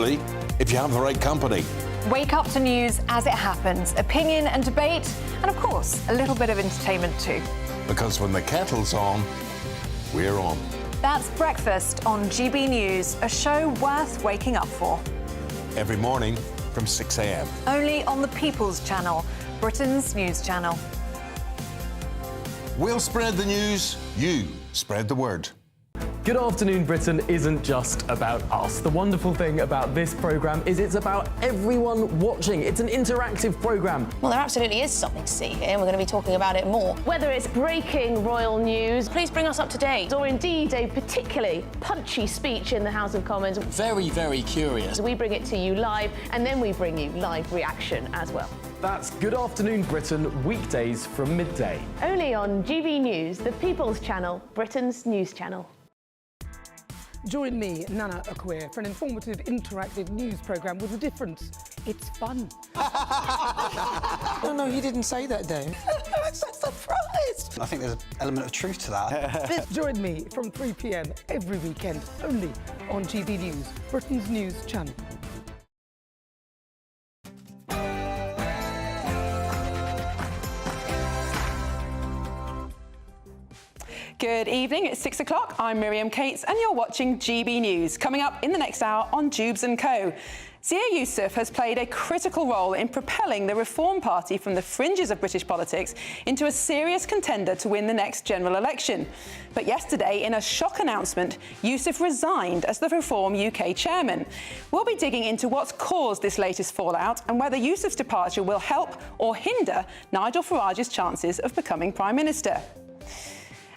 if you have the right company. Wake up to news as it happens, opinion and debate, and of course, a little bit of entertainment too. Because when the kettle's on, we're on. That's Breakfast on GB News, a show worth waking up for. Every morning from 6 a.m. Only on the People's Channel, Britain's news channel. We'll spread the news, you spread the word. Good Afternoon Britain isn't just about us. The wonderful thing about this programme is it's about everyone watching. It's an interactive programme. Well, there absolutely is something to see here, and we're going to be talking about it more. Whether it's breaking royal news, Please bring us up to date. or indeed a particularly punchy speech in the House of Commons, Very, very curious. we bring it to you live, and then we bring you live reaction as well. That's Good Afternoon Britain, weekdays from midday. Only on GB News, the People's Channel, Britain's news channel. Join me, Nana Akweer, for an informative, interactive news programme with a difference. It's fun. No, he didn't say that, Dave. I'm so surprised. I think there's an element of truth to that. Join me from 3 p.m. every weekend, only on GB News, Britain's news channel. Good evening, it's 6 o'clock. I'm Miriam Cates and you're watching GB News. Coming up in the next hour on Dewbs & Co. Zia Yusuf has played a critical role in propelling the Reform Party from the fringes of British politics into a serious contender to win the next general election. But yesterday, in a shock announcement, Yusuf resigned as the Reform UK chairman. We'll be digging into what's caused this latest fallout and whether Yusuf's departure will help or hinder Nigel Farage's chances of becoming Prime Minister.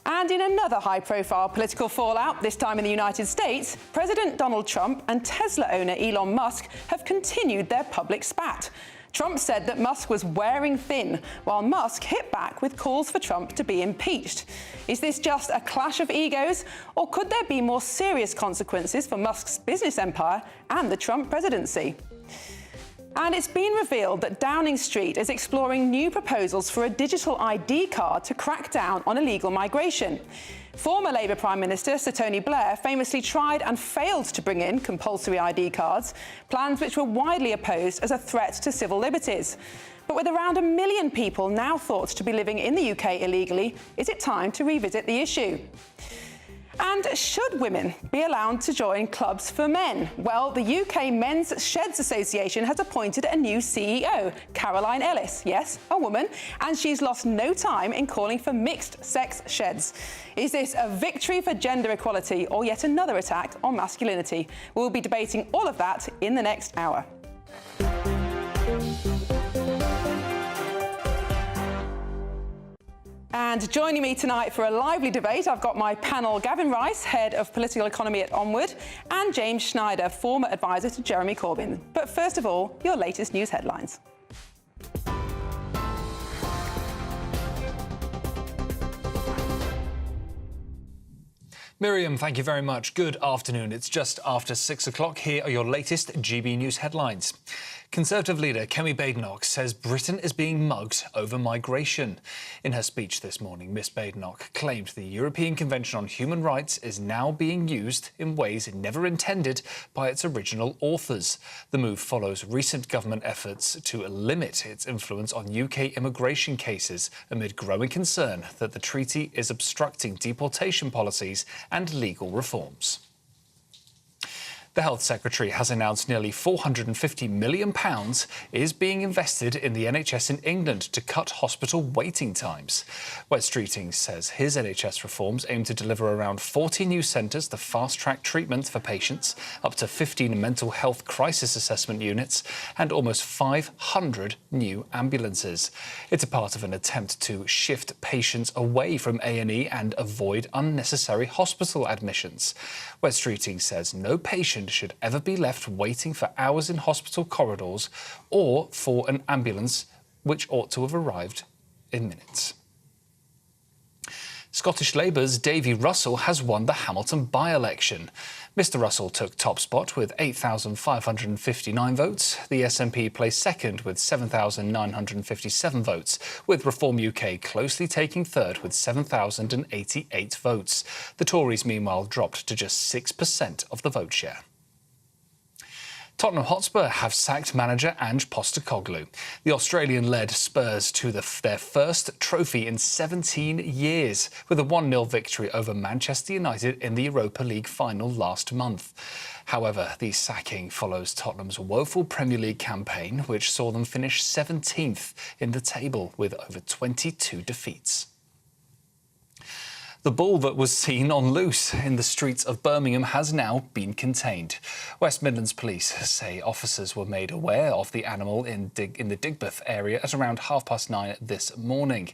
And in another high-profile political fallout, this time in the United States, President Donald Trump and Tesla owner Elon Musk have continued their public spat. Trump said that Musk was wearing thin, while Musk hit back with calls for Trump to be impeached. Is this just a clash of egos, or could there be more serious consequences for Musk's business empire and the Trump presidency? And it's been revealed that Downing Street is exploring new proposals for a digital ID card to crack down on illegal migration. Former Labour Prime Minister Sir Tony Blair famously tried and failed to bring in compulsory ID cards, plans which were widely opposed as a threat to civil liberties. But with around 1 million people now thought to be living in the UK illegally, is it time to revisit the issue? And should women be allowed to join clubs for men? Well, the UK Men's Sheds Association has appointed a new CEO, Caroline Ellis. Yes, a woman, and she's lost no time in calling for mixed-sex sheds. Is this a victory for gender equality or yet another attack on masculinity? We'll be debating all of that in the next hour. And joining me tonight for a lively debate, I've got my panel, Gavin Rice, Head of Political Economy at Onward, and James Schneider, former advisor to Jeremy Corbyn. But first of all, your latest news headlines. Miriam, thank you very much. Good afternoon. It's just after 6 o'clock. Here are your latest GB News headlines. Conservative leader Kemi Badenoch says Britain is being mugged over migration. In her speech this morning, Miss Badenoch claimed the European Convention on Human Rights is now being used in ways never intended by its original authors. The move follows recent government efforts to limit its influence on UK immigration cases amid growing concern that the treaty is obstructing deportation policies and legal reforms. The Health Secretary has announced nearly £450 million is being invested in the NHS in England to cut hospital waiting times. Wet Streeting says his NHS reforms aim to deliver around 40 new centres to fast-track treatment for patients, up to 15 mental health crisis assessment units and almost 500 new ambulances. It's a part of an attempt to shift patients away from A&E and avoid unnecessary hospital admissions. Wet Streeting says no patient should ever be left waiting for hours in hospital corridors or for an ambulance which ought to have arrived in minutes. Scottish Labour's Davy Russell has won the Hamilton by-election. Mr Russell took top spot with 8,559 votes. The SNP placed second with 7,957 votes, with Reform UK closely taking third with 7,088 votes. The Tories, meanwhile, dropped to just 6% of the vote share. Tottenham Hotspur have sacked manager Ange Postecoglou. The Australian-led Spurs to their first trophy in 17 years with a 1-0 victory over Manchester United in the Europa League final last month. However, the sacking follows Tottenham's woeful Premier League campaign, which saw them finish 17th in the table with over 22 defeats. The bull that was seen on loose in the streets of Birmingham has now been contained. West Midlands Police say officers were made aware of the animal in the Dewbs area at around 9:30 this morning.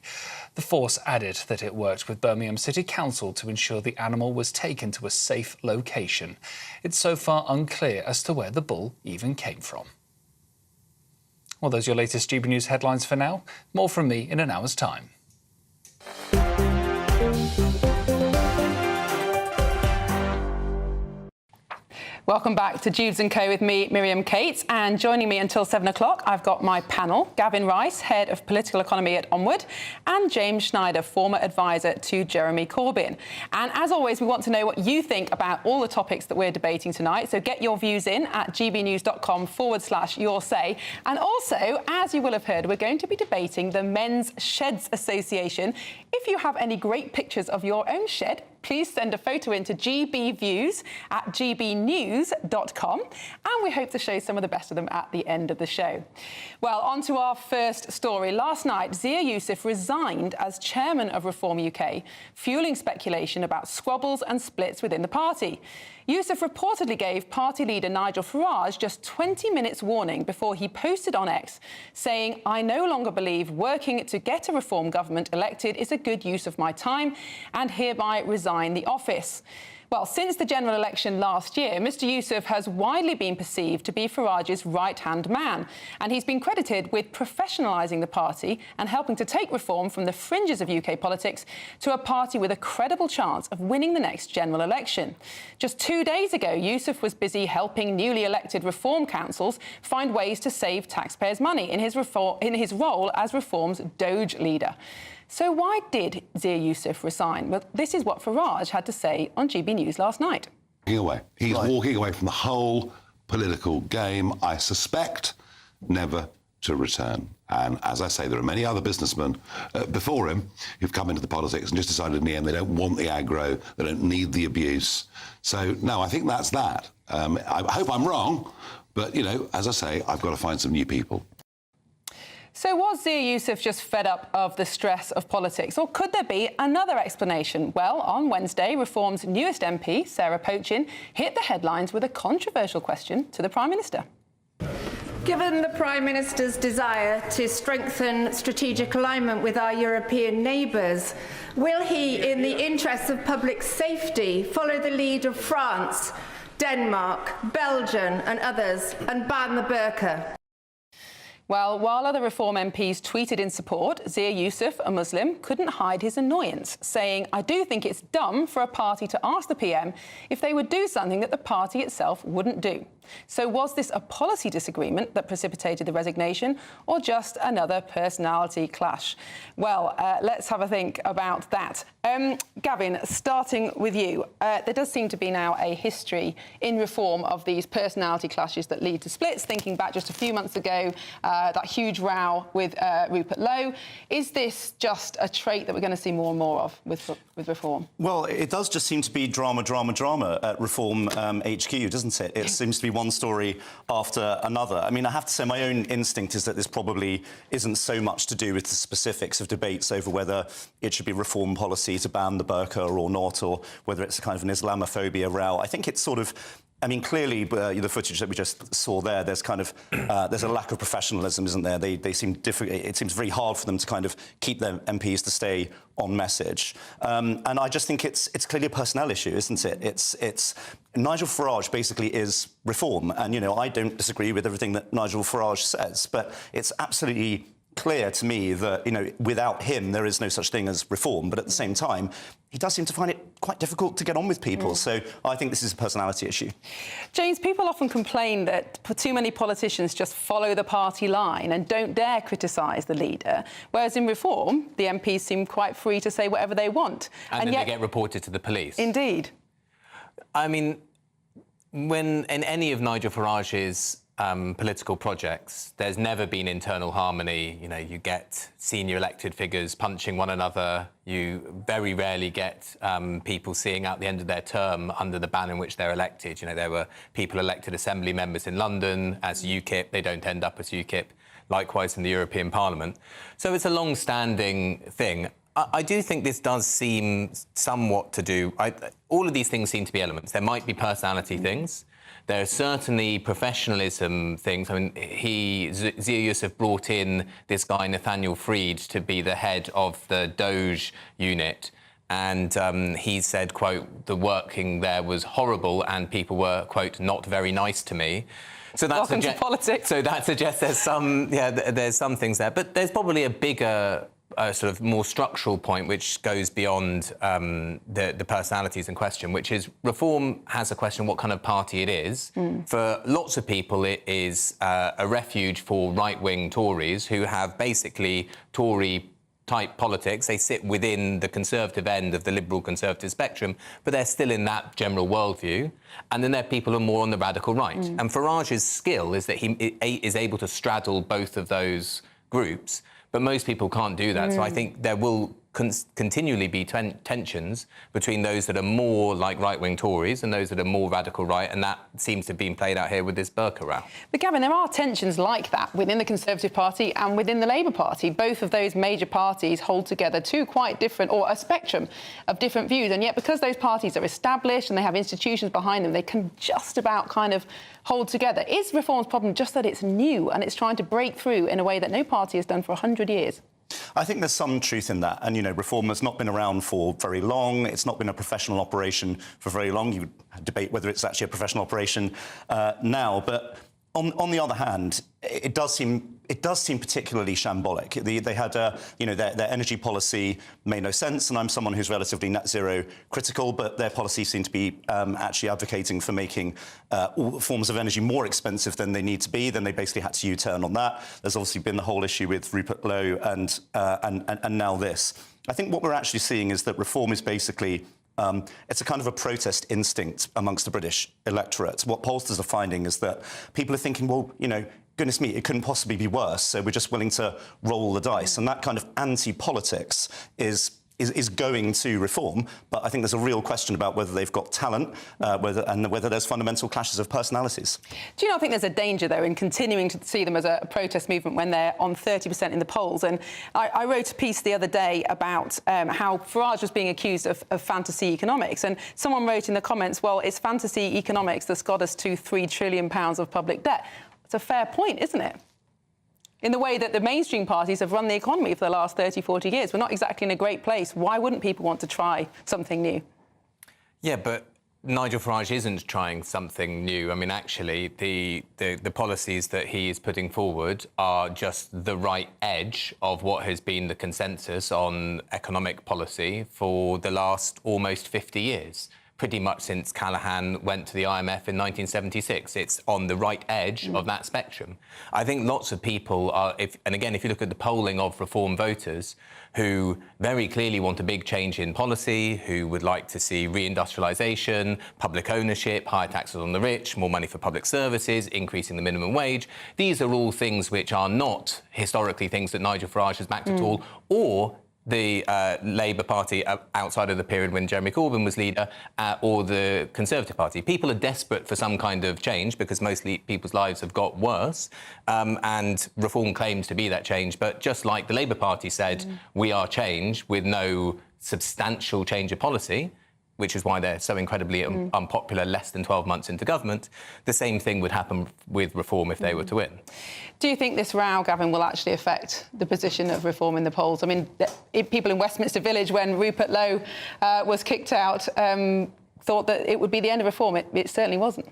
The force added that it worked with Birmingham City Council to ensure the animal was taken to a safe location. It's so far unclear as to where the bull even came from. Well, those are your latest GB News headlines for now. More from me in an hour's time. Welcome back to Dewbs & Co with me, Miriam Cates, and joining me until 7 o'clock, I've got my panel, Gavin Rice, Head of Political Economy at Onward, and James Schneider, former advisor to Jeremy Corbyn. And as always, we want to know what you think about all the topics that we're debating tonight, so get your views in at gbnews.com/your say. And also, as you will have heard, we're going to be debating the Men's Sheds Association. If you have any great pictures of your own shed, please send a photo in to gbviews@gbnews.com, and we hope to show some of the best of them at the end of the show. Well, on to our first story. Last night, Zia Youssef resigned as chairman of Reform UK, fueling speculation about squabbles and splits within the party. Youssef reportedly gave party leader Nigel Farage just 20 minutes warning before he posted on X, saying, "I no longer believe working to get a Reform government elected is a good use of my time and hereby resign the office." Well, since the general election last year, Mr Youssef has widely been perceived to be Farage's right-hand man, and he's been credited with professionalising the party and helping to take Reform from the fringes of UK politics to a party with a credible chance of winning the next general election. Just 2 days ago, Youssef was busy helping newly elected Reform councils find ways to save taxpayers' money in his role as Reform's Doge leader. So why did Zia Youssef resign? Well, this is what Farage had to say on GB News last night. He's walking away from the whole political game, I suspect, never to return. And as I say, there are many other businessmen before him who've come into the politics and just decided in the end they don't want the aggro, they don't need the abuse. So, no, I think that's that. I hope I'm wrong, but, you know, as I say, I've got to find some new people. So was Zia Youssef just fed up of the stress of politics, or could there be another explanation? Well, on Wednesday, Reform's newest MP, Sarah Pochin, hit the headlines with a controversial question to the Prime Minister. Given the Prime Minister's desire to strengthen strategic alignment with our European neighbours, will he, in the interests of public safety, follow the lead of France, Denmark, Belgium and others and ban the burqa? Well, while other Reform MPs tweeted in support, Zia Youssef, a Muslim, couldn't hide his annoyance, saying, "I do think it's dumb for a party to ask the PM if they would do something that the party itself wouldn't do." So was this a policy disagreement that precipitated the resignation, or just another personality clash? Well, let's have a think about that. Gavin, starting with you, there does seem to be now a history in Reform of these personality clashes that lead to splits. Thinking back just a few months ago, that huge row with Rupert Lowe. Is this just a trait that we're going to see more and more of with Reform? Well, it does just seem to be drama at Reform HQ, doesn't it? It seems to be one story after another. I mean, I have to say my own instinct is that this probably isn't so much to do with the specifics of debates over whether it should be Reform policy to ban the burqa or not, or whether it's a kind of an Islamophobia row. I think it's sort of... I mean, clearly, the footage that we just saw there, there's kind of there's a lack of professionalism, isn't there? They seem difficult. It seems very hard for them to kind of keep their MPs to stay on message. And I just think it's clearly a personnel issue, isn't it? It's Nigel Farage basically is Reform, and you know I don't disagree with everything that Nigel Farage says, but it's absolutely clear to me that, you know, without him, there is no such thing as Reform. But at the same time, he does seem to find it quite difficult to get on with people. So I think this is a personality issue. James, people often complain that too many politicians just follow the party line and don't dare criticise the leader, whereas in Reform, the MPs seem quite free to say whatever they want. And then yet, they get reported to the police. Indeed. I mean, when in any of Nigel Farage's political projects, there's never been internal harmony. You know, you get senior elected figures punching one another. You very rarely get people seeing out the end of their term under the ban in which they're elected. You know, there were people elected assembly members in London as UKIP. They don't end up as UKIP. Likewise in the European Parliament. So it's a long-standing thing. I do think this does seem somewhat to do... all of these things seem to be elements. There might be personality things. There are certainly professionalism things. I mean, Zia Yusuf brought in this guy, Nathaniel Fried, to be the head of the Doge unit. And he said, quote, the working there was horrible and people were, quote, not very nice to me. So Welcome to politics. So that suggests there's some things there. But there's probably a bigger... sort of more structural point which goes beyond the personalities in question, which is Reform has a question what kind of party it is. For lots of people, it is a refuge for right-wing Tories who have basically Tory-type politics. They sit within the Conservative end of the liberal-Conservative spectrum, but they're still in that general worldview. And then there are people who are more on the radical right. And Farage's skill is that he is able to straddle both of those groups. But most people can't do that. So I think there will continually be tensions between those that are more like right-wing Tories and those that are more radical right, and that seems to have been played out here with this Burka row. But Gavin, there are tensions like that within the Conservative Party and within the Labour Party. Both of those major parties hold together two quite different, or a spectrum of different views, and yet because those parties are established and they have institutions behind them, they can just about kind of hold together. Is Reform's problem just that it's new and it's trying to break through in a way that no party has done for 100 years? I think there's some truth in that. And, you know, Reform has not been around for very long. It's not been a professional operation for very long. You would debate whether it's actually a professional operation now. But on the other hand, it does seem particularly shambolic. They had, you know, their energy policy made no sense, and I'm someone who's relatively net zero critical, but their policy seemed to be actually advocating for making all forms of energy more expensive than they need to be. Then they basically had to U-turn on that. There's obviously been the whole issue with Rupert Lowe and now this. I think what we're actually seeing is that Reform is basically it's a kind of a protest instinct amongst the British electorate. What pollsters are finding is that people are thinking, well, you know, goodness me, it couldn't possibly be worse, so we're just willing to roll the dice. And that kind of anti-politics is going to Reform, but I think there's a real question about whether they've got talent, whether there's fundamental clashes of personalities. Do you not think there's a danger, though, in continuing to see them as a protest movement when they're on 30% in the polls? And I wrote a piece the other day about how Farage was being accused of fantasy economics, and someone wrote in the comments, well, it's fantasy economics that's got us to £3 trillion of public debt. It's a fair point, isn't it? In the way that the mainstream parties have run the economy for the last 30, 40 years. We're not exactly in a great place. Why wouldn't people want to try something new? Yeah, but Nigel Farage isn't trying something new. I mean, actually, the policies that he is putting forward are just the right edge of what has been the consensus on economic policy for the last almost 50 years. Pretty much since Callaghan went to the IMF in 1976. It's on the right edge of that spectrum. I think lots of people are, and again, if you look at the polling of Reform voters who very clearly want a big change in policy, who would like to see reindustrialisation, public ownership, higher taxes on the rich, more money for public services, increasing the minimum wage. These are all things which are not historically things that Nigel Farage has backed at all, or the Labour Party outside of the period when Jeremy Corbyn was leader, or the Conservative Party. People are desperate for some kind of change because mostly people's lives have got worse, and Reform claims to be that change. But just like the Labour Party said, we are change with no substantial change of policy, which is why they're so incredibly unpopular less than 12 months into government, the same thing would happen with Reform if they were to win. Do you think this row, Gavin, will actually affect the position of Reform in the polls? I mean, people in Westminster Village, when Rupert Lowe was kicked out, thought that it would be the end of Reform. It certainly wasn't.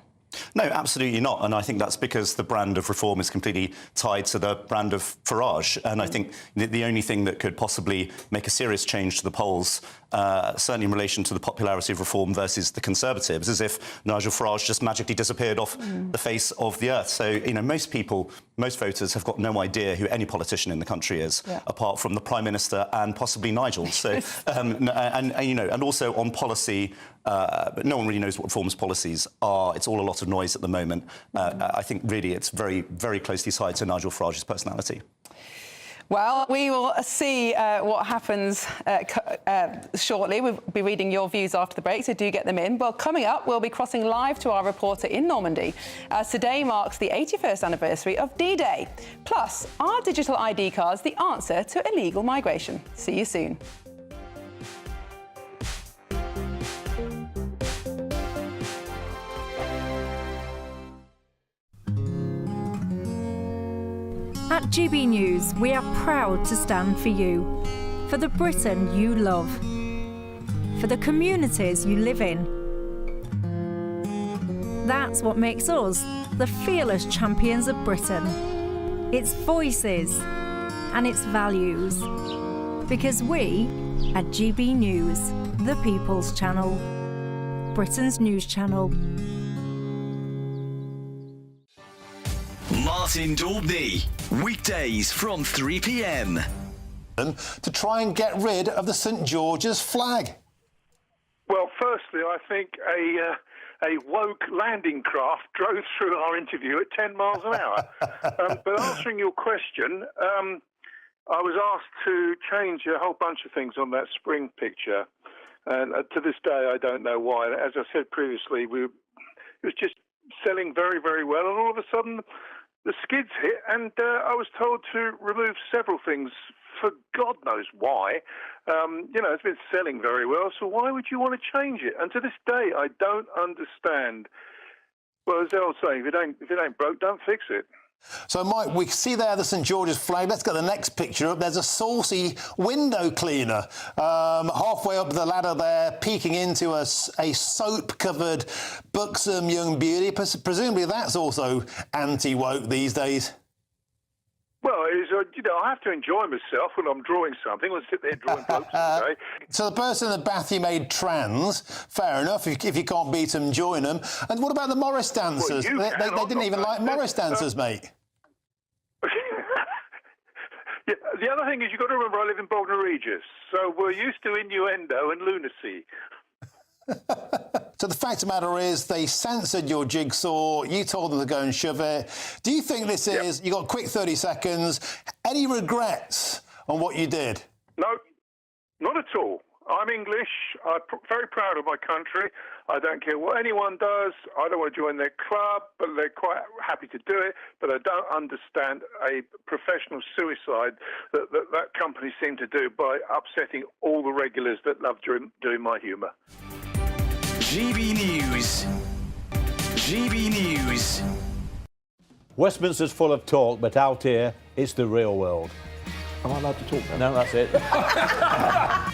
No, absolutely not. And I think that's because the brand of Reform is completely tied to the brand of Farage. And I think the only thing that could possibly make a serious change to the polls certainly in relation to the popularity of reform versus the Conservatives, as if Nigel Farage just magically disappeared off the face of the earth. So, you know, most people, most voters have got no idea who any politician in the country is, apart from the Prime Minister and possibly Nigel. So, you know, and also on policy, no one really knows what reforms policies are. It's all a lot of noise at the moment. I think really it's very, very closely tied to Nigel Farage's personality. Well, we will see what happens shortly. We'll be reading your views after the break, so do get them in. Well, coming up, we'll be crossing live to our reporter in Normandy, as today marks the 81st anniversary of D-Day. Plus, are digital ID cards the answer to illegal migration? See you soon. At GB News, we are proud to stand for you, for the Britain you love, for the communities you live in. That's what makes us the fearless champions of Britain, its voices and its values. Because we, at GB News, the People's Channel, Britain's news channel. Martin Daubney, weekdays from 3 p.m. To try and get rid of the St George's flag. Well, firstly, I think a woke landing craft drove through our interview at 10 miles an hour. But answering your question, I was asked to change a whole bunch of things on that spring picture. And to this day, I don't know why. As I said previously, it was just selling very, very well. And all of a sudden, the skids hit, and I was told to remove several things for God knows why. You know, it's been selling very well, so why would you want to change it? And to this day, I don't understand. Well, as the old saying, if it ain't broke, don't fix it. So, Mike, we see there the St George's flag. Let's get the next picture up. There's a saucy window cleaner halfway up the ladder there, peeking into a soap-covered, buxom young beauty. Presumably that's also anti-woke these days. Well, you know, I have to enjoy myself when I'm drawing something. I'll sit there drawing blokes all day. So the person in the bath you made trans, fair enough. If you can't beat them, join them. And what about the Morris dancers? Well, they didn't even like Morris dancers, mate. Yeah, the other thing is you've got to remember I live in Bognor Regis, so we're used to innuendo and lunacy. So the fact of the matter is they censored your Jigsaw, you told them to go and shove it. Do you think this is, you got a quick 30 seconds, any regrets on what you did? No, not at all. I'm English, I'm very proud of my country. I don't care what anyone does. I don't want to join their club, but they're quite happy to do it. But I don't understand a professional suicide that company seemed to do by upsetting all the regulars that love doing my humour. GB News. GB News. Westminster's full of talk, but out here, it's the real world. Am I allowed to talk now? No, that's it.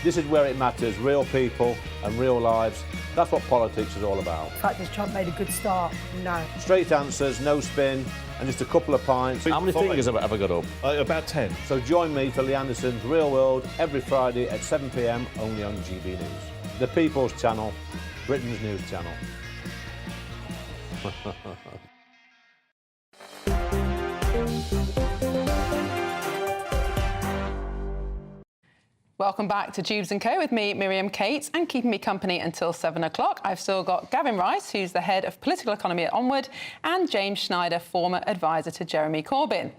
This is where it matters, real people and real lives. That's what politics is all about. The fact is Trump made a good start, no. Straight answers, no spin, and just a couple of pints. How many fingers have I got up? About 10. So join me for Lee Anderson's Real World every Friday at 7 p.m, only on GB News. The People's Channel, Britain's news channel. Welcome back to Dewbs & Co with me, Miriam Cates, and keeping me company until 7 o'clock. I've still got Gavin Rice, who's the head of political economy at Onward, and James Schneider, former advisor to Jeremy Corbyn.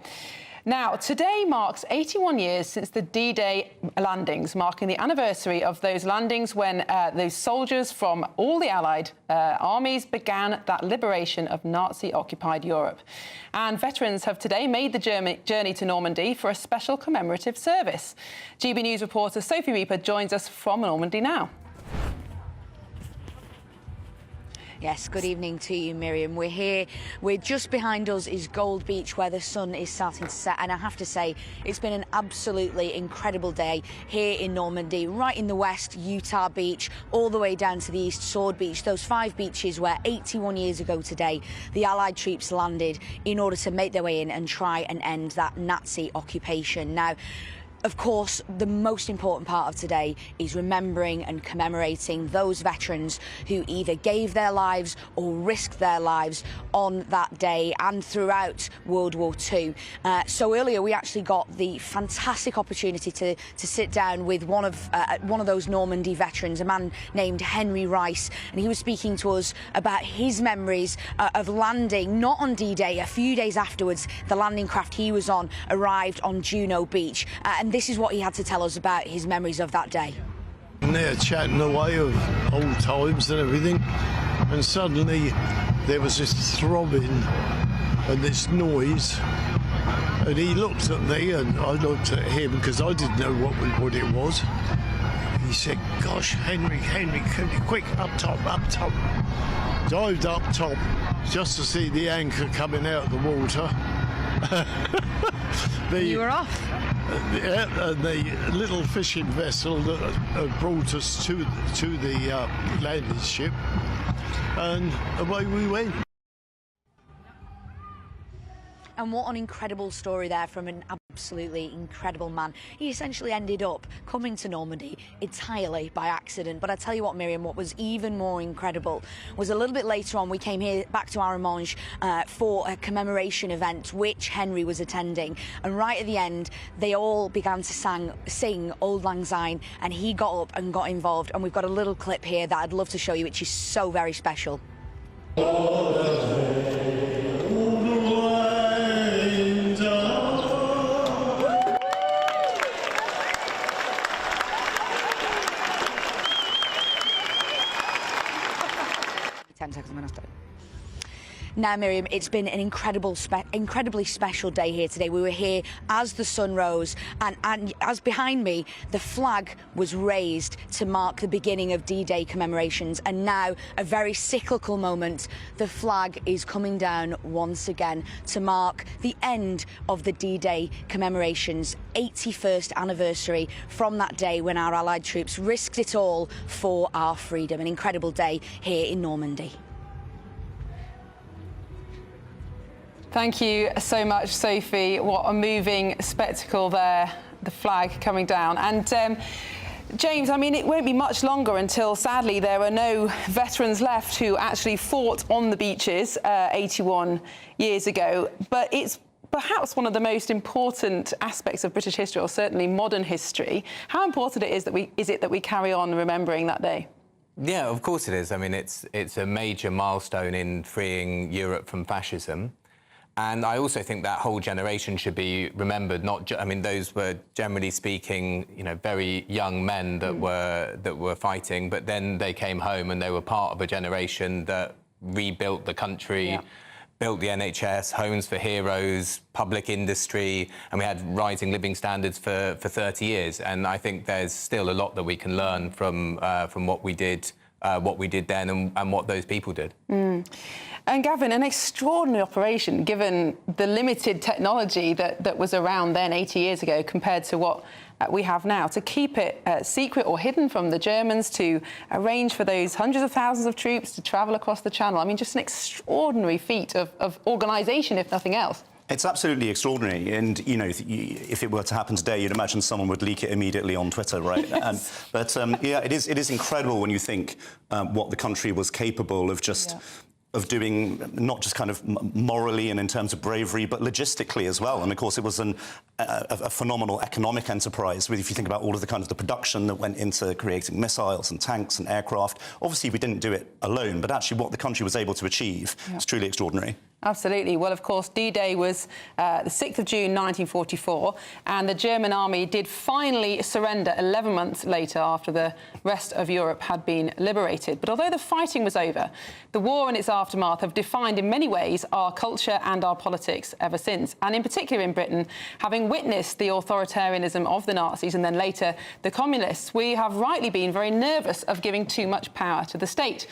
Now, today marks 81 years since the D-Day landings, marking the anniversary of those landings when those soldiers from all the Allied armies began that liberation of Nazi-occupied Europe. And veterans have today made the journey to Normandy for a special commemorative service. GB News reporter Sophie Reaper joins us from Normandy now. Yes, good evening to you, Miriam. We're here. Just behind us is Gold Beach, where the sun is starting to set. And I have to say, it's been an absolutely incredible day here in Normandy, right in the west, Utah Beach, all the way down to the east, Sword Beach. Those 5 beaches where 81 years ago today, the Allied troops landed in order to make their way in and try and end that Nazi occupation. Now, Of course, the most important part of today is remembering and commemorating those veterans who either gave their lives or risked their lives on that day and throughout World War II. So earlier we actually got the fantastic opportunity to sit down with one of those Normandy veterans, a man named Henry Rice, and he was speaking to us about his memories of landing, not on D-Day, a few days afterwards. The landing craft he was on arrived on Juno Beach, and this is what he had to tell us about his memories of that day. And they're chatting away of old times and everything, and suddenly there was this throbbing and this noise, and he looked at me and I looked at him because I didn't know what it was. He said, "Gosh, Henry, quick, up top." Dived up top just to see the anchor coming out of the water. You were off. And the little fishing vessel that brought us to the landing ship, and away we went. And what an incredible story there from an absolutely incredible man. He essentially ended up coming to Normandy entirely by accident. But I tell you what, Miriam, what was even more incredible was a little bit later on we came here back to Arromanches for a commemoration event which Henry was attending. And right at the end, they all began to sing Auld Lang Syne, and he got up and got involved. And we've got a little clip here that I'd love to show you, which is so very special. Now, Miriam, it's been an incredibly special day here today. We were here as the sun rose, and as behind me, the flag was raised to mark the beginning of D-Day commemorations. And now, a very cyclical moment, the flag is coming down once again to mark the end of the D-Day commemorations, 81st anniversary from that day when our Allied troops risked it all for our freedom. An incredible day here in Normandy. Thank you so much, Sophie. What a moving spectacle there, the flag coming down. And James, I mean, it won't be much longer until, sadly, there are no veterans left who actually fought on the beaches 81 years ago. But it's perhaps one of the most important aspects of British history, or certainly modern history. How important is it that we carry on remembering that day? Yeah, of course it is. I mean, it's a major milestone in freeing Europe from fascism. And I also think that whole generation should be remembered. I mean, those were, generally speaking, you know, very young men that were fighting. But then they came home and they were part of a generation that rebuilt the country, built the NHS, homes for heroes, public industry, and we had rising living standards for 30 years. And I think there's still a lot that we can learn from what we did then and what those people did. And Gavin, an extraordinary operation, given the limited technology that was around then 80 years ago compared to what we have now, to keep it secret or hidden from the Germans, to arrange for those hundreds of thousands of troops to travel across the Channel. I mean, just an extraordinary feat of organisation, if nothing else. It's absolutely extraordinary, and you know, if it were to happen today, you'd imagine someone would leak it immediately on Twitter, right? Yes. But yeah, it is incredible when you think what the country was capable of just. Of doing, not just kind of morally and in terms of bravery, but logistically as well. And of course, it was a phenomenal economic enterprise. If you think about all of the kind of the production that went into creating missiles and tanks and aircraft, obviously we didn't do it alone, but actually what the country was able to achieve is truly extraordinary. Absolutely. Well, of course, D-Day was the 6th of June 1944, and the German army did finally surrender 11 months later after the rest of Europe had been liberated. But although the fighting was over, the war and its aftermath have defined in many ways our culture and our politics ever since. And in particular in Britain, having witnessed the authoritarianism of the Nazis and then later the communists, we have rightly been very nervous of giving too much power to the state.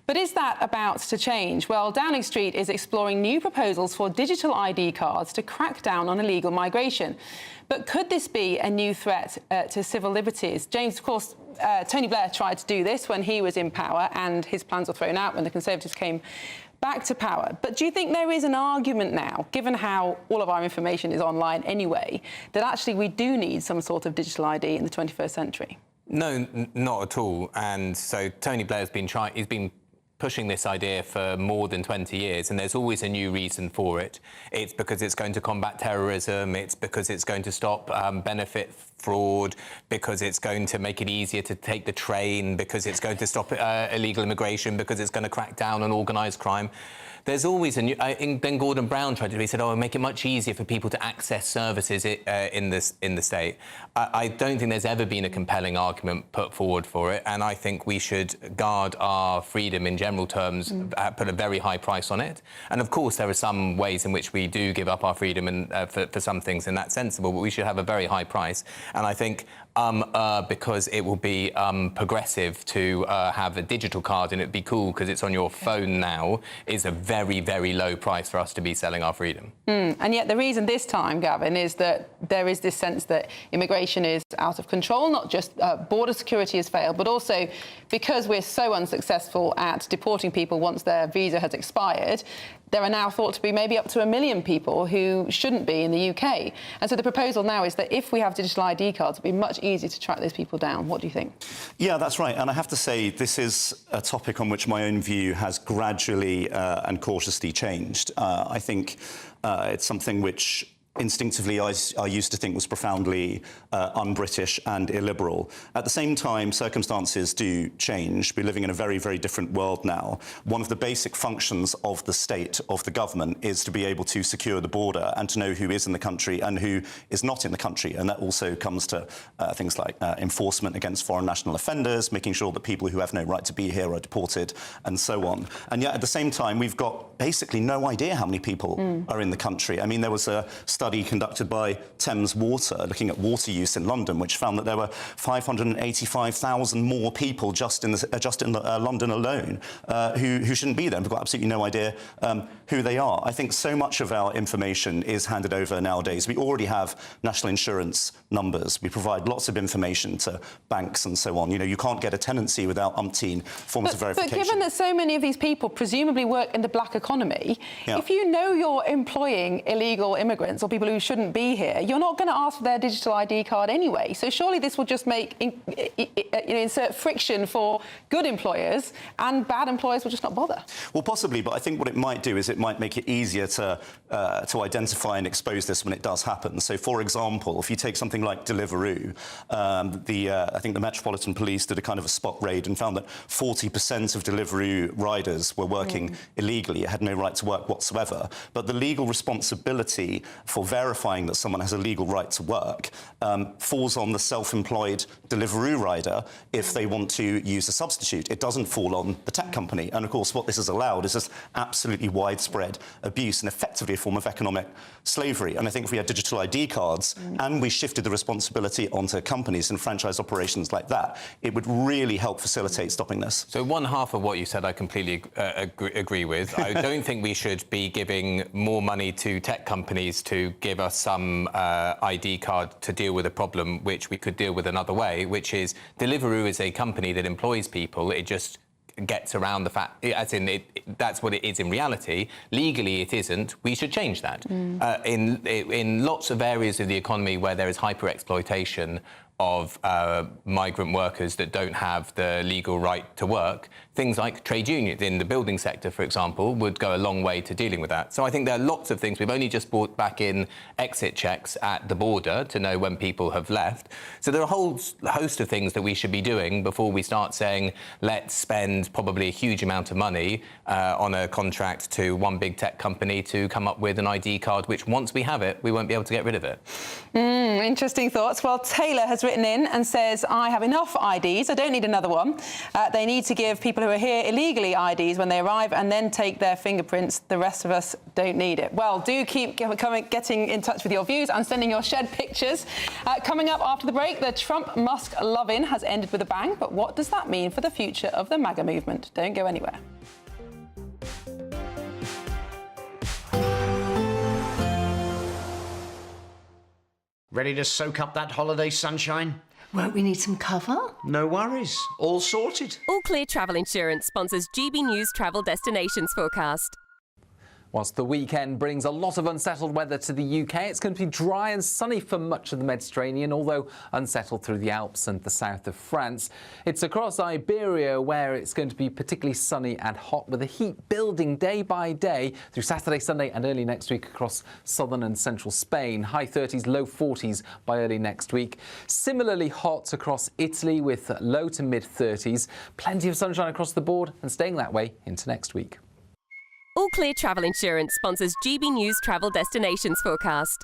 But is that about to change? Well, Downing Street is exploring new proposals for digital ID cards to crack down on illegal migration. But could this be a new threat to civil liberties? James, of course, Tony Blair tried to do this when he was in power, and his plans were thrown out when the Conservatives came back to power. But do you think there is an argument now, given how all of our information is online anyway, that actually we do need some sort of digital ID in the 21st century? No, not at all. And so Tony Blair's been he's been pushing this idea for more than 20 years, and there's always a new reason for it. It's because it's going to combat terrorism, it's because it's going to stop benefit fraud, because it's going to make it easier to take the train, because it's going to stop illegal immigration, because it's going to crack down on organised crime. There's always a new... then Gordon Brown tried to... He said, make it much easier for people to access services in the state. I don't think there's ever been a compelling argument put forward for it, and I think we should guard our freedom in general terms, put a very high price on it. And, of course, there are some ways in which we do give up our freedom and for some things, and that's sensible, but we should have a very high price. And I think because it will be progressive to have a digital card, and it'd be cool because it's on your phone now, is a very, very low price for us to be selling our freedom. And yet the reason this time, Gavin, is that there is this sense that immigration is out of control, not just border security has failed, but also because we're so unsuccessful at deporting people once their visa has expired, there are now thought to be maybe up to 1 million people who shouldn't be in the UK. And so the proposal now is that if we have digital ID cards, it'll be much easier to track those people down. What do you think? Yeah, that's right. And I have to say, this is a topic on which my own view has gradually and cautiously changed. I think it's something which instinctively I used to think was profoundly un-British and illiberal. At the same time, circumstances do change. We're living in a very, very different world now. One of the basic functions of the state, of the government, is to be able to secure the border and to know who is in the country and who is not in the country. And that also comes to things like enforcement against foreign national offenders, making sure that people who have no right to be here are deported, and so on. And yet, at the same time, we've got basically no idea how many people are in the country. I mean, there was a study conducted by Thames Water, looking at water use in London, which found that there were 585,000 more people just in London alone who shouldn't be there. We've got absolutely no idea who they are. I think so much of our information is handed over nowadays. We already have national insurance numbers. We provide lots of information to banks and so on. You know, you can't get a tenancy without umpteen forms of verification. But given that so many of these people presumably work in the black economy, if you know you're employing illegal immigrants or people who shouldn't be here, you're not going to ask for their digital ID card anyway. So surely this will just make insert friction for good employers, and bad employers will just not bother. Well, possibly, but I think what it might do is it might make it easier to identify and expose this when it does happen. So, for example, if you take something like Deliveroo, I think the Metropolitan Police did a kind of a spot raid and found that 40% of Deliveroo riders were working illegally, had no right to work whatsoever. But the legal responsibility for verifying that someone has a legal right to work falls on the self-employed Deliveroo rider if they want to use a substitute. It doesn't fall on the tech company. And, of course, what this has allowed is this absolutely widespread abuse and effectively a form of economic slavery. And I think if we had digital ID cards and we shifted the responsibility onto companies and franchise operations like that, it would really help facilitate stopping this. So one half of what you said I completely agree with. I don't think we should be giving more money to tech companies to give us some ID card to deal with a problem which we could deal with another way, which is Deliveroo is a company that employs people. It just gets around the fact, as in that's what it is in reality. Legally, it isn't. We should change that. In lots of areas of the economy where there is hyper-exploitation of migrant workers that don't have the legal right to work, things like trade unions in the building sector, for example, would go a long way to dealing with that. So I think there are lots of things. We've only just brought back in exit checks at the border to know when people have left. So there are a whole host of things that we should be doing before we start saying, let's spend probably a huge amount of money on a contract to one big tech company to come up with an ID card, which once we have it, we won't be able to get rid of it. Interesting thoughts. Well, Taylor has written in and says, I have enough IDs, I don't need another one. They need to give people who are here illegally IDs when they arrive and then take their fingerprints. The rest of us don't need it. Well, do keep getting in touch with your views and sending your shed pictures. Coming up after the break, the Trump-Musk love-in has ended with a bang, but what does that mean for the future of the MAGA movement? Don't go anywhere. Ready to soak up that holiday sunshine? Won't we need some cover? No worries, all sorted. All Clear Travel Insurance sponsors GB News Travel Destinations Forecast. Whilst the weekend brings a lot of unsettled weather to the UK, it's going to be dry and sunny for much of the Mediterranean, although unsettled through the Alps and the south of France. It's across Iberia where it's going to be particularly sunny and hot, with the heat building day by day through Saturday, Sunday and early next week across southern and central Spain. High 30s, low 40s by early next week. Similarly hot across Italy with low to mid 30s. Plenty of sunshine across the board and staying that way into next week. All Clear Travel Insurance sponsors GB News Travel Destinations Forecast.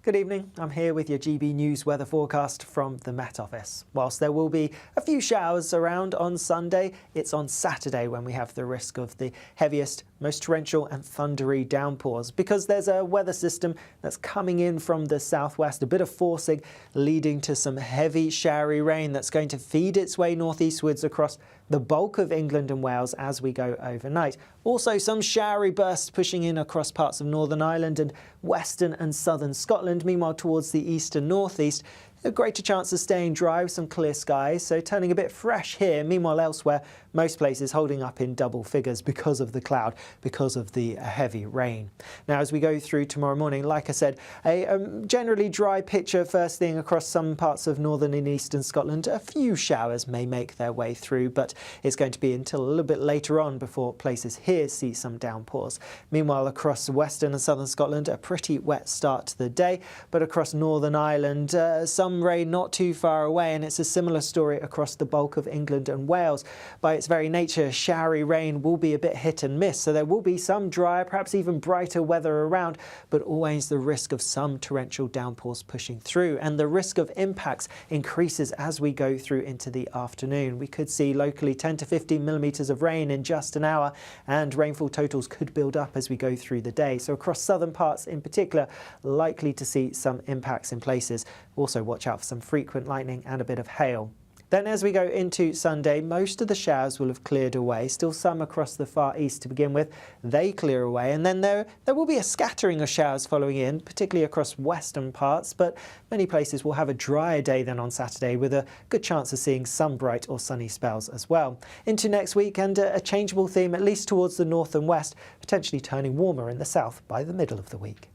Good evening, I'm here with your GB News weather forecast from the Met Office. Whilst there will be a few showers around on Sunday, it's on Saturday when we have the risk of the heaviest, most torrential and thundery downpours, because there's a weather system that's coming in from the southwest, a bit of forcing leading to some heavy showery rain that's going to feed its way northeastwards across the bulk of England and Wales as we go overnight. Also some showery bursts pushing in across parts of Northern Ireland and western and southern Scotland. Meanwhile, towards the east and northeast, a greater chance of staying dry with some clear skies, so turning a bit fresh here. Meanwhile, elsewhere, most places holding up in double figures because of the cloud, because of the heavy rain. Now, as we go through tomorrow morning, like I said, a generally dry picture first thing across some parts of northern and eastern Scotland. A few showers may make their way through, but it's going to be until a little bit later on before places here see some downpours. Meanwhile, across western and southern Scotland, a pretty wet start to the day, but across Northern Ireland, some rain not too far away, and it's a similar story across the bulk of England and Wales. By its very nature, showery rain will be a bit hit and miss, so there will be some drier, perhaps even brighter weather around, but always the risk of some torrential downpours pushing through, and the risk of impacts increases as we go through into the afternoon. We could see locally 10 to 15 millimetres of rain in just an hour, and rainfall totals could build up as we go through the day. So across southern parts in particular, likely to see some impacts in places. Also watch out for some frequent lightning and a bit of hail. Then as we go into Sunday, most of the showers will have cleared away. Still some across the far east to begin with. They clear away, and then there will be a scattering of showers following in, particularly across western parts, but many places will have a drier day than on Saturday, with a good chance of seeing some bright or sunny spells as well. Into next week, and a changeable theme, at least towards the north and west, potentially turning warmer in the south by the middle of the week.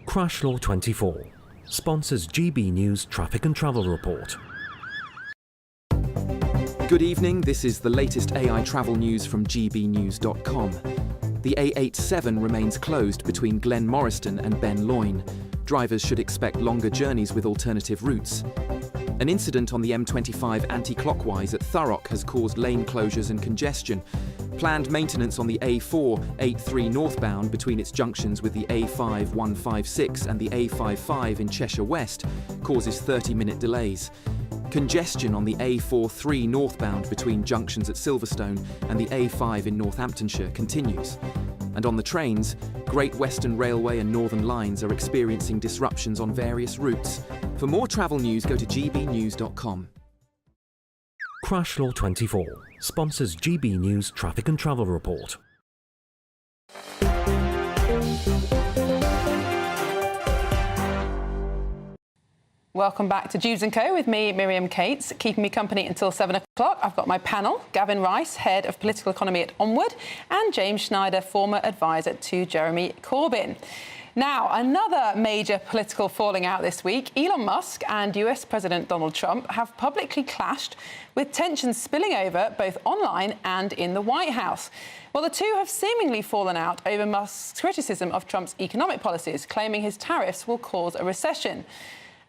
Crash Law 24 sponsors GB News Traffic and Travel Report. Good evening, this is the latest AI travel news from gbnews.com. The A87 remains closed between Glenmoriston and Ben Lomond. Drivers should expect longer journeys with alternative routes. An incident on the M25 anti-clockwise at Thurrock has caused lane closures and congestion. Planned maintenance on the A483 northbound between its junctions with the A5156 and the A55 in Cheshire West causes 30-minute delays. Congestion on the A43 northbound between junctions at Silverstone and the A5 in Northamptonshire continues. And on the trains, Great Western Railway and Northern Lines are experiencing disruptions on various routes. For more travel news, go to gbnews.com. Crash Law 24 sponsors GB News Traffic and Travel Report. Welcome back to Dewbs & Co with me, Miriam Cates. Keeping me company until 7 o'clock, I've got my panel, Gavin Rice, Head of Political Economy at Onward, and James Schneider, former advisor to Jeremy Corbyn. Now, another major political falling out this week. Elon Musk and US President Donald Trump have publicly clashed, with tensions spilling over both online and in the White House. Well, the two have seemingly fallen out over Musk's criticism of Trump's economic policies, claiming his tariffs will cause a recession.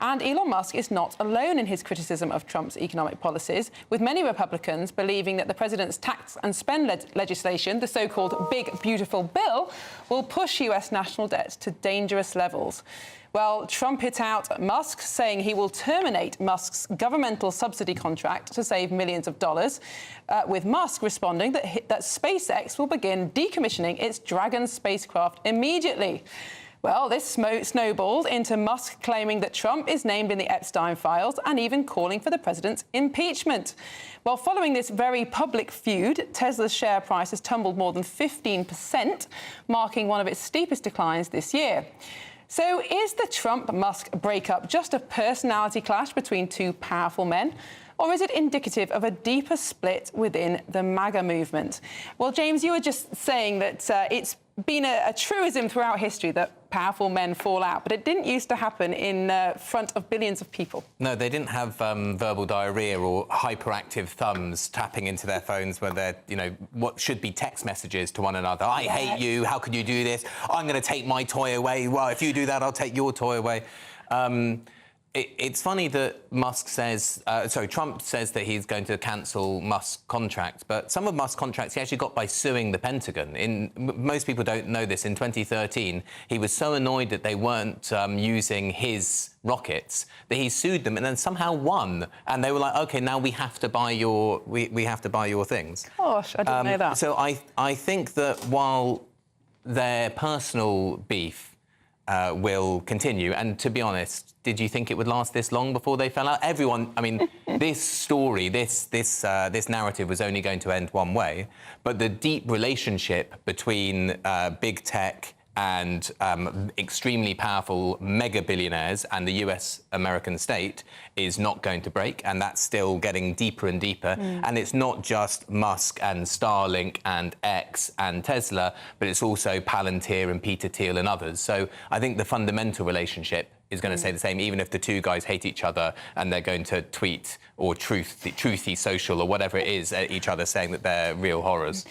And Elon Musk is not alone in his criticism of Trump's economic policies, with many Republicans believing that the president's tax and spend legislation, the so-called Big Beautiful Bill, will push US national debt to dangerous levels. Well, Trump hit out at Musk, saying he will terminate Musk's governmental subsidy contract to save millions of dollars, with Musk responding that SpaceX will begin decommissioning its Dragon spacecraft immediately. Well, this snowballed into Musk claiming that Trump is named in the Epstein files and even calling for the president's impeachment. Well, following this very public feud, Tesla's share price has tumbled more than 15%, marking one of its steepest declines this year. So is the Trump-Musk breakup just a personality clash between two powerful men? Or is it indicative of a deeper split within the MAGA movement? Well, James, you were just saying that it's been a truism throughout history that powerful men fall out, but it didn't used to happen in front of billions of people. No, they didn't have verbal diarrhea or hyperactive thumbs tapping into their phones where they're, what should be text messages to one another. I hate you, how could you do this? I'm going to take my toy away. Well, if you do that, I'll take your toy away. It's funny that Trump says that he's going to cancel Musk's contract, but some of Musk's contracts he actually got by suing the Pentagon. Most people don't know this. In 2013, he was so annoyed that they weren't using his rockets that he sued them and then somehow won. And they were like, OK, now we have to buy your things. Gosh, I didn't know that. So I think that while their personal beef will continue. And to be honest, did you think it would last this long before they fell out? Everyone, this story, this narrative was only going to end one way. But the deep relationship between big tech and extremely powerful mega billionaires and the US American state is not going to break, and that's still getting deeper and deeper. And it's not just Musk and Starlink and X and Tesla, but it's also Palantir and Peter Thiel and others. So I think the fundamental relationship is going to stay the same, even if the two guys hate each other and they're going to tweet or truthy social or whatever it is at each other saying that they're real horrors.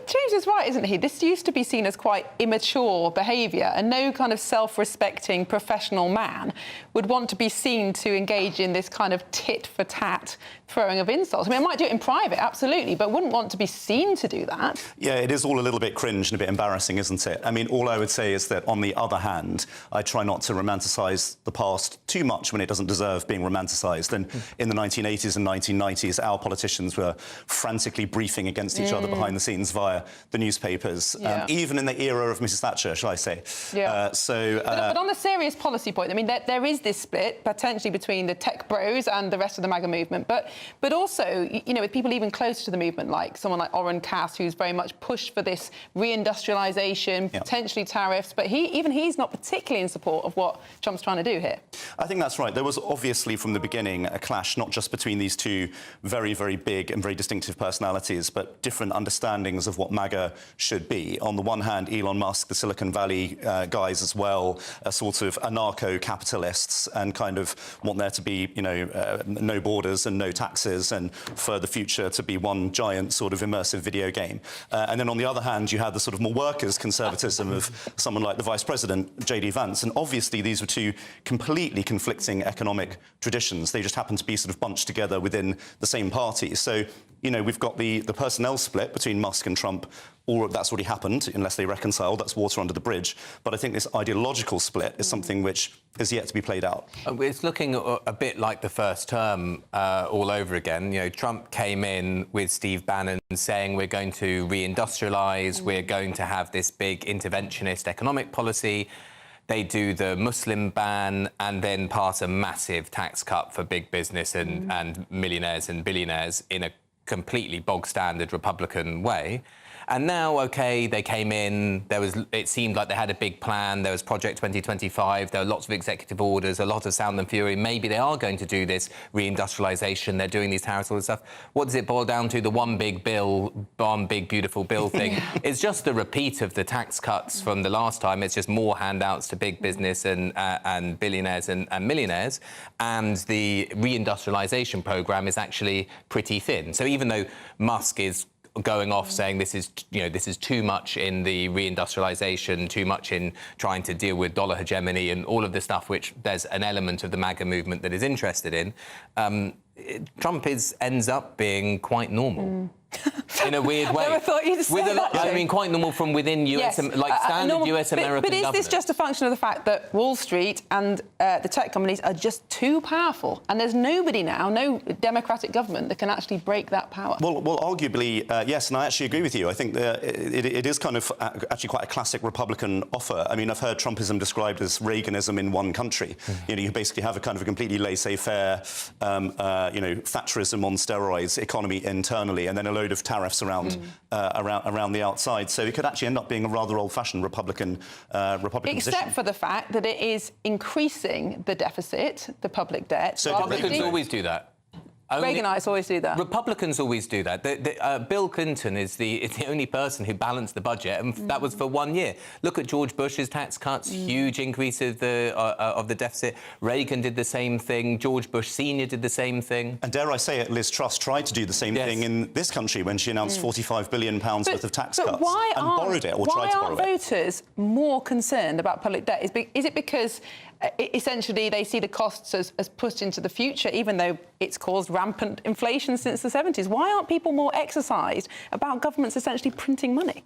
James is right, isn't he? This used to be seen as quite immature behaviour, and no kind of self-respecting professional man would want to be seen to engage in this kind of tit-for-tat throwing of insults. I might do it in private, absolutely, but wouldn't want to be seen to do that. Yeah, it is all a little bit cringe and a bit embarrassing, isn't it? All I would say is that, on the other hand, I try not to romanticise the past too much when it doesn't deserve being romanticised. And in the 1980s and 1990s, our politicians were frantically briefing against each other behind the scenes via the newspapers, even in the era of Mrs. Thatcher, shall I say. Yeah. But on the serious policy point, there is this split, potentially, between the tech bros and the rest of the MAGA movement, but also, with people even closer to the movement, like someone like Oren Cass, who's very much pushed for this reindustrialisation, potentially tariffs, but he's not particularly in support of what Trump's trying to do here. I think that's right. There was obviously from the beginning a clash, not just between these two very, very big and very distinctive personalities, but different understandings of what MAGA should be. On the one hand, Elon Musk, the Silicon Valley guys as well, are sort of anarcho-capitalists and kind of want there to be, no borders and no taxes, and for the future to be one giant sort of immersive video game. And then on the other hand, you had the sort of more workers' conservatism of someone like the Vice President, J.D. Vance. And obviously these were two completely conflicting economic traditions. They just happen to be sort of bunched together within the same party. So, we've got the personnel split between Musk and Trump, or that's already happened, unless they reconcile. That's water under the bridge. But I think this ideological split is something which is yet to be played out. It's looking a bit like the first term all over again. Trump came in with Steve Bannon saying we're going to reindustrialise, we're going to have this big interventionist economic policy. They do the Muslim ban and then pass a massive tax cut for big business and millionaires and billionaires in a completely bog-standard Republican way. And now, OK, they came in, it seemed like they had a big plan, there was Project 2025, there were lots of executive orders, a lot of sound and fury. Maybe they are going to do this reindustrialisation, they're doing these tariffs, all this stuff. What does it boil down to? The one big bill, one big beautiful bill thing. It's just the repeat of the tax cuts from the last time. It's just more handouts to big business and billionaires and millionaires. And the reindustrialisation programme is actually pretty thin. So even though Musk is going off saying this is too much in the reindustrialisation, too much in trying to deal with dollar hegemony and all of the stuff which there's an element of the MAGA movement that is interested in, Trump ends up being quite normal. in a weird way. Never thought you'd say that, I Jake. mean, quite normal from within US, like standard US American But is government. this just a function of the fact that Wall Street and the tech companies are just too powerful, and there's nobody now, no democratic government that can actually break that power? Well, arguably, yes, and I actually agree with you. I think that it is kind of actually quite a classic Republican offer. I mean, I've heard Trumpism described as Reaganism in one country. You know, you basically have a kind of a completely laissez-faire, Thatcherism on steroids economy internally, and then a load of tariffs around the outside. So it could actually end up being a rather old-fashioned Republican position. Except for the fact that it is increasing the deficit, the public debt. So Republicans always do that. Reaganites always do that. Republicans always do that. Bill Clinton is the only person who balanced the budget, and that was for 1 year. Look at George Bush's tax cuts, huge increase of the deficit. Reagan did the same thing. George Bush Sr. did the same thing. And dare I say it, Liz Truss tried to do the same thing in this country when she announced £45 billion worth of tax cuts and borrowed it, or tried to borrow it. Why aren't voters more concerned about public debt? Is it because essentially they see the costs as put into the future, even though it's caused rampant inflation since the 70s? Why aren't people more exercised about governments essentially printing money?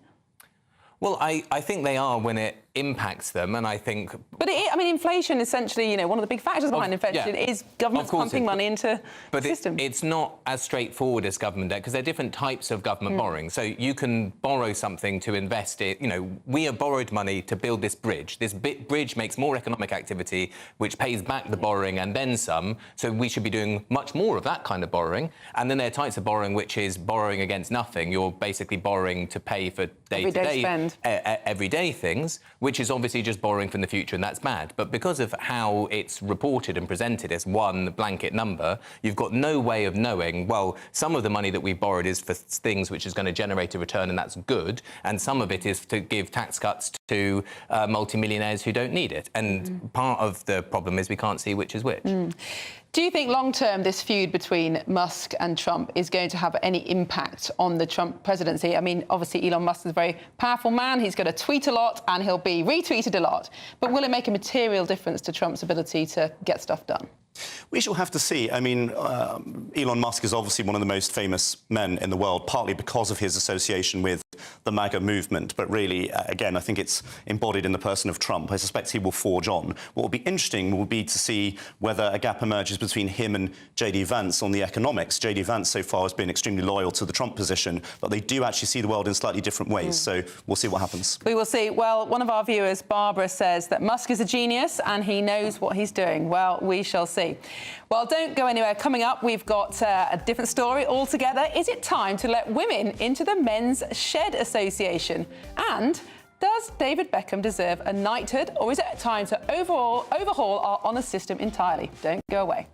Well, I think they are when it impacts them, and I think... But, inflation, essentially, one of the big factors behind inflation is governments pumping money into the system. It's not as straightforward as government debt, because there are different types of government borrowing. So you can borrow something to invest it. We have borrowed money to build this bridge. This bridge makes more economic activity, which pays back the borrowing and then some. So we should be doing much more of that kind of borrowing. And then there are types of borrowing which is borrowing against nothing. You're basically borrowing to pay for day-to-day, everyday things, which is obviously just borrowing from the future, and that's bad. But because of how it's reported and presented as one blanket number, you've got no way of knowing, well, some of the money that we borrowed is for things which is going to generate a return, and that's good, and some of it is to give tax cuts to multimillionaires who don't need it. And part of the problem is we can't see which is which. Do you think long-term this feud between Musk and Trump is going to have any impact on the Trump presidency? I mean, obviously, Elon Musk is a very powerful man. He's going to tweet a lot and he'll be retweeted a lot. But will it make a material difference to Trump's ability to get stuff done? We shall have to see. I mean, Elon Musk is obviously one of the most famous men in the world, partly because of his association with the MAGA movement. But really, again, I think it's embodied in the person of Trump. I suspect he will forge on. What will be interesting will be to see whether a gap emerges between him and J.D. Vance on the economics. J.D. Vance so far has been extremely loyal to the Trump position, but they do actually see the world in slightly different ways. So we'll see what happens. We will see. Well, one of our viewers, Barbara, says that Musk is a genius and he knows what he's doing. Well, we shall see. Well, don't go anywhere. Coming up, we've got a different story altogether. Is it time to let women into the Men's Shed Association? And does David Beckham deserve a knighthood, or is it time to overhaul our honour system entirely? Don't go away.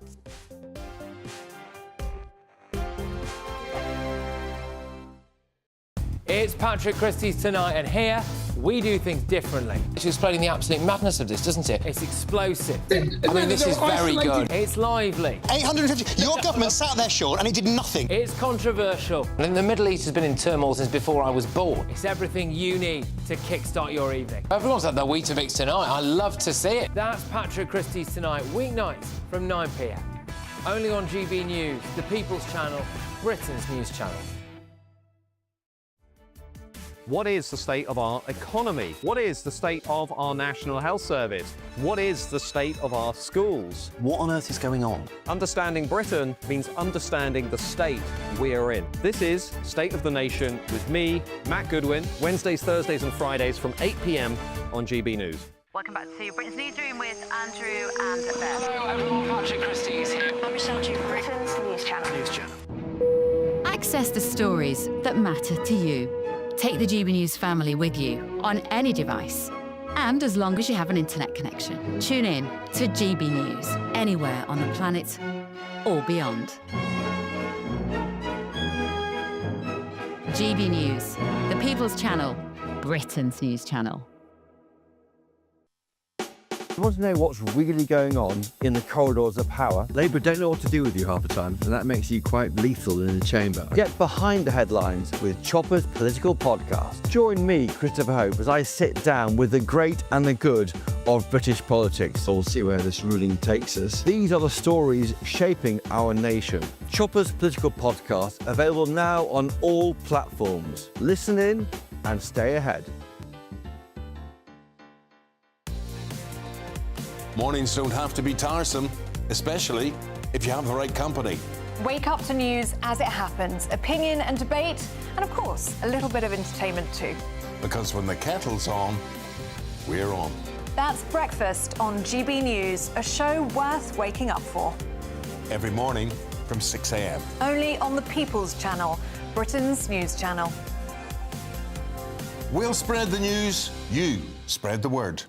It's Patrick Christys tonight, and here we do things differently. It's explaining the absolute madness of this, doesn't it? It's explosive. I mean, this is very good. It's lively. 850. Your government sat there, Sean, and it did nothing. It's controversial. And the Middle East has been in turmoil since before I was born. It's everything you need to kickstart your evening. Everyone's had their Weetabix tonight. I love to see it. That's Patrick Christys tonight, weeknights from 9 p.m. Only on GB News, the People's Channel, Britain's news channel. What is the state of our economy? What is the state of our National Health Service? What is the state of our schools? What on earth is going on? Understanding Britain means understanding the state we are in. This is State of the Nation with me, Matt Goodwin, Wednesdays, Thursdays and Fridays from 8 p.m. on GB News. Welcome back to Britain's Newsroom with Andrew and Beth. Hello everyone, Patrick Christys here. I'm Michelle Duke, Britain's News Channel. News Channel. Access the stories that matter to you. Take the GB News family with you on any device. And as long as you have an internet connection, tune in to GB News anywhere on the planet or beyond. GB News, the People's Channel, Britain's news channel. You want to know what's really going on in the corridors of power? Labour don't know what to do with you half the time, and that makes you quite lethal in the chamber. Get behind the headlines with Chopper's Political Podcast. Join me, Christopher Hope, as I sit down with the great and the good of British politics. We'll see where this ruling takes us. These are the stories shaping our nation. Chopper's Political Podcast, available now on all platforms. Listen in and stay ahead. Mornings don't have to be tiresome, especially if you have the right company. Wake up to news as it happens, opinion and debate, and of course, a little bit of entertainment too. Because when the kettle's on, we're on. That's Breakfast on GB News, a show worth waking up for. Every morning from 6 a.m. Only on the People's Channel, Britain's news channel. We'll spread the news, you spread the word.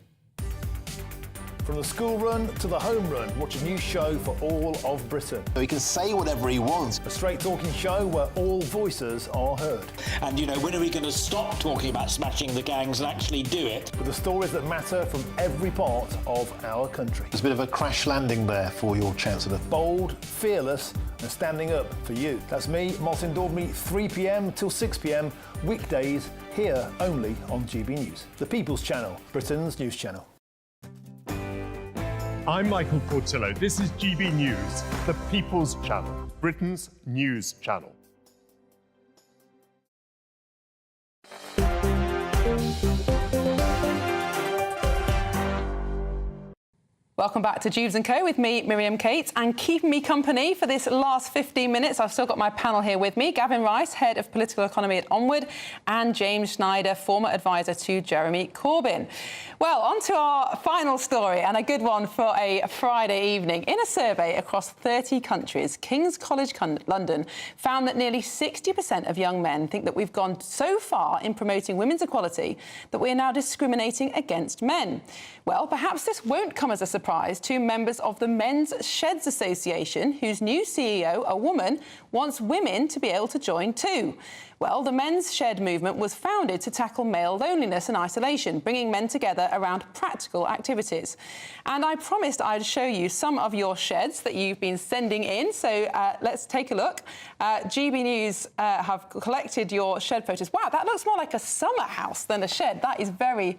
From the school run to the home run, watch a new show for all of Britain. He can say whatever he wants. A straight talking show where all voices are heard. And, you know, when are we going to stop talking about smashing the gangs and actually do it? With the stories that matter from every part of our country. There's a bit of a crash landing there for your Chancellor. Bold, fearless and standing up for you. That's me, Martin Daubney, 3 p.m. till 6 p.m, weekdays, here only on GB News. The People's Channel, Britain's news channel. I'm Michael Portillo. This is GB News, the People's Channel, Britain's news channel. Welcome back to Dewbs & Co with me, Miriam Cates, and keeping me company for this last 15 minutes, I've still got my panel here with me, Gavin Rice, Head of Political Economy at Onward, and James Schneider, former advisor to Jeremy Corbyn. Well, on to our final story, and a good one for a Friday evening. In a survey across 30 countries, King's College London found that nearly 60% of young men think that we've gone so far in promoting women's equality that we are now discriminating against men. Well, perhaps this won't come as a surprise to members of the Men's Sheds Association, whose new CEO, a woman, wants women to be able to join too. Well, the Men's Shed movement was founded to tackle male loneliness and isolation, bringing men together around practical activities. And I promised I'd show you some of your sheds that you've been sending in, so let's take a look. GB News have collected your shed photos. Wow, that looks more like a summer house than a shed. That is very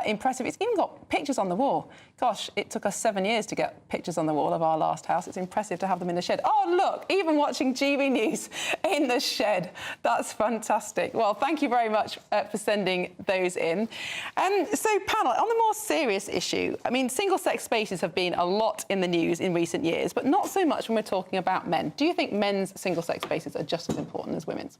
impressive. It's even got pictures on the wall. Gosh, it took us 7 years to get pictures on the wall of our last house. It's impressive to have them in the shed. Oh, look, even watching GB News in the shed. That's fantastic. Well, thank you very much for sending those in. So, panel, on the more serious issue, I mean, single-sex spaces have been a lot in the news in recent years, but not so much when we're talking about men. Do you think men's single-sex spaces are just as important as women's?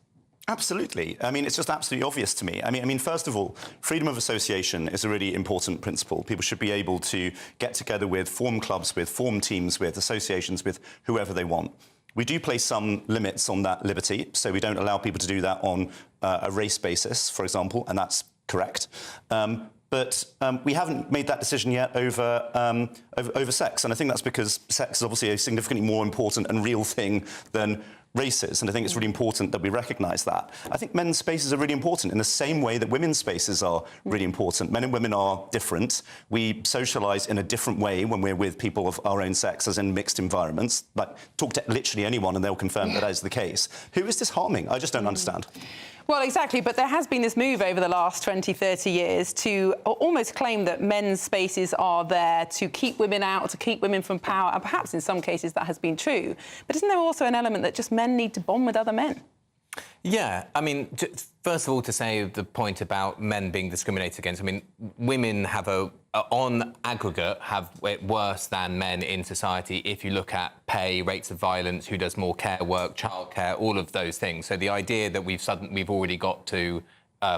Absolutely. I mean, it's just absolutely obvious to me. I mean, first of all, freedom of association is a really important principle. People should be able to get together with, form clubs with, form teams with, associations with whoever they want. We do place some limits on that liberty, so we don't allow people to do that on a race basis, for example, and that's correct. But we haven't made that decision yet over sex, and I think that's because sex is obviously a significantly more important and real thing than races, and I think it's really important that we recognise that. I think men's spaces are really important in the same way that women's spaces are really important. Men and women are different. We socialise in a different way when we're with people of our own sex, as in mixed environments. Like, talk to literally anyone and they'll confirm that is the case. Who is this harming? I just don't understand. Well, exactly, but there has been this move over the last 20, 30 years to almost claim that men's spaces are there to keep women out, to keep women from power, and perhaps in some cases that has been true. But isn't there also an element that just men need to bond with other men? Yeah, I mean, first of all, to say the point about men being discriminated against, I mean, women have on aggregate, have it worse than men in society if you look at pay, rates of violence, who does more care work, childcare, all of those things. So the idea that we've already got to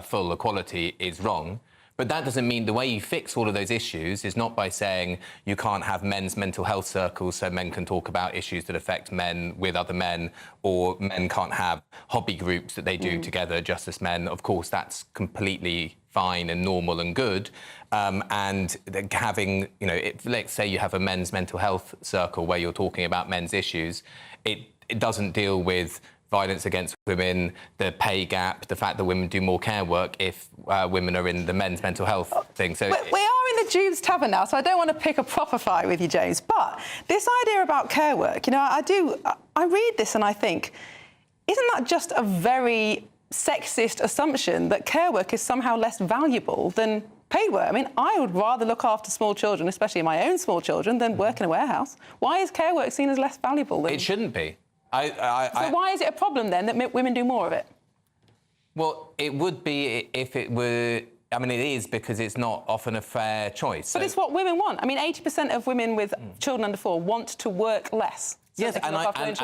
full equality is wrong. But that doesn't mean the way you fix all of those issues is not by saying you can't have men's mental health circles so men can talk about issues that affect men with other men, or men can't have hobby groups that they do together just as men. Of course, that's completely fine and normal and good. And having, you know, let's say you have a men's mental health circle where you're talking about men's issues, it doesn't deal with violence against women, the pay gap, the fact that women do more care work if women are in the men's mental health thing. So we are in the Dewbs Tavern now, so I don't want to pick a proper fight with you, James. But this idea about care work, you know, I read this and I think, isn't that just a very sexist assumption that care work is somehow less valuable than paid work. I mean, I would rather look after small children, especially my own small children, than work in a warehouse. Why is care work seen as less valuable? It shouldn't be. So why is it a problem, then, that women do more of it? Well, it would be if it were... I mean, it is because it's not often a fair choice. But it's what women want. I mean, 80% of women with children under 4 want to work less. So yes, and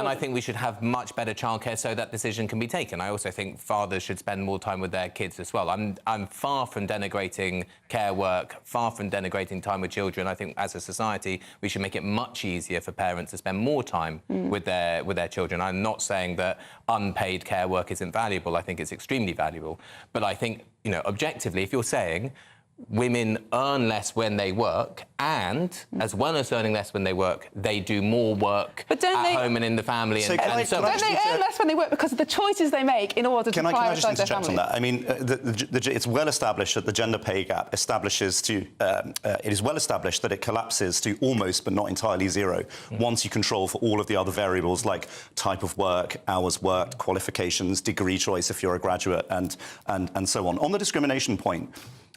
I think we should have much better childcare so that decision can be taken. I also think fathers should spend more time with their kids as well. I'm far from denigrating care work, far from denigrating time with children. I think as a society we should make it much easier for parents to spend more time with their children. I'm not saying that unpaid care work isn't valuable. I think it's extremely valuable. But I think, you know, objectively, if you're saying women earn less when they work, and as well as earning less when they work, they do more work at home and in the family. Don't they earn less when they work because of the choices they make in order to prioritise their families? On that? I mean, it's well established that the gender pay gap establishes to... it is well established that it collapses to almost, but not entirely, zero once you control for all of the other variables like type of work, hours worked, qualifications, degree choice if you're a graduate, and so on. On the discrimination point,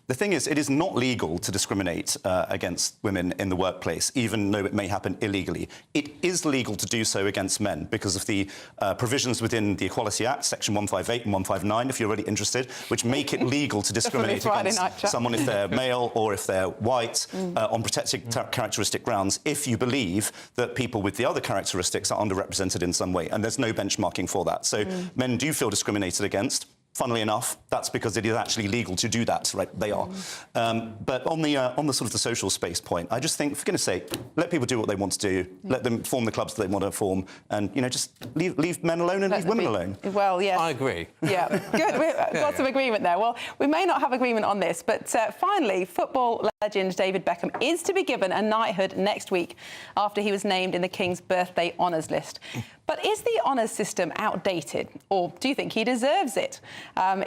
the thing is, it is not legal to discriminate against women in the workplace, even though it may happen illegally. It is legal to do so against men because of the provisions within the Equality Act, Section 158 and 159, if you're really interested, which make it legal to discriminate against someone if they're male or if they're white on protected characteristic grounds if you believe that people with the other characteristics are underrepresented in some way, and there's no benchmarking for that. So men do feel discriminated against. Funnily enough, that's because it is actually legal to do that, right? They are. But on the sort of the social space point, I just think, for goodness sake, let people do what they want to do, let them form the clubs that they want to form, and, you know, just leave men alone and leave women alone. Well, yes. I agree. Yeah, good. We've got some agreement there. Well, we may not have agreement on this, but finally, football legend David Beckham is to be given a knighthood next week after he was named in the King's birthday honours list. But is the honours system outdated, or do you think he deserves it?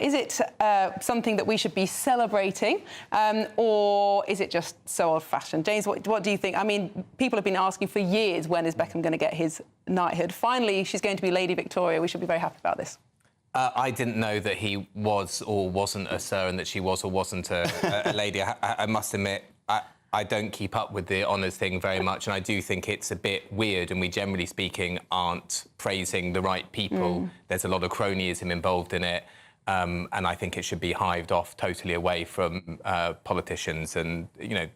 Is it something that we should be celebrating, or is it just so old-fashioned? James, what do you think? I mean, people have been asking for years, when is Beckham going to get his knighthood? Finally, she's going to be Lady Victoria. We should be very happy about this. I didn't know that he was or wasn't a sir and that she was or wasn't a lady. I must admit, I don't keep up with the honours thing very much, and I do think it's a bit weird, and we, generally speaking, aren't praising the right people. There's a lot of cronyism involved in it, and I think it should be hived off totally away from politicians. And, you know,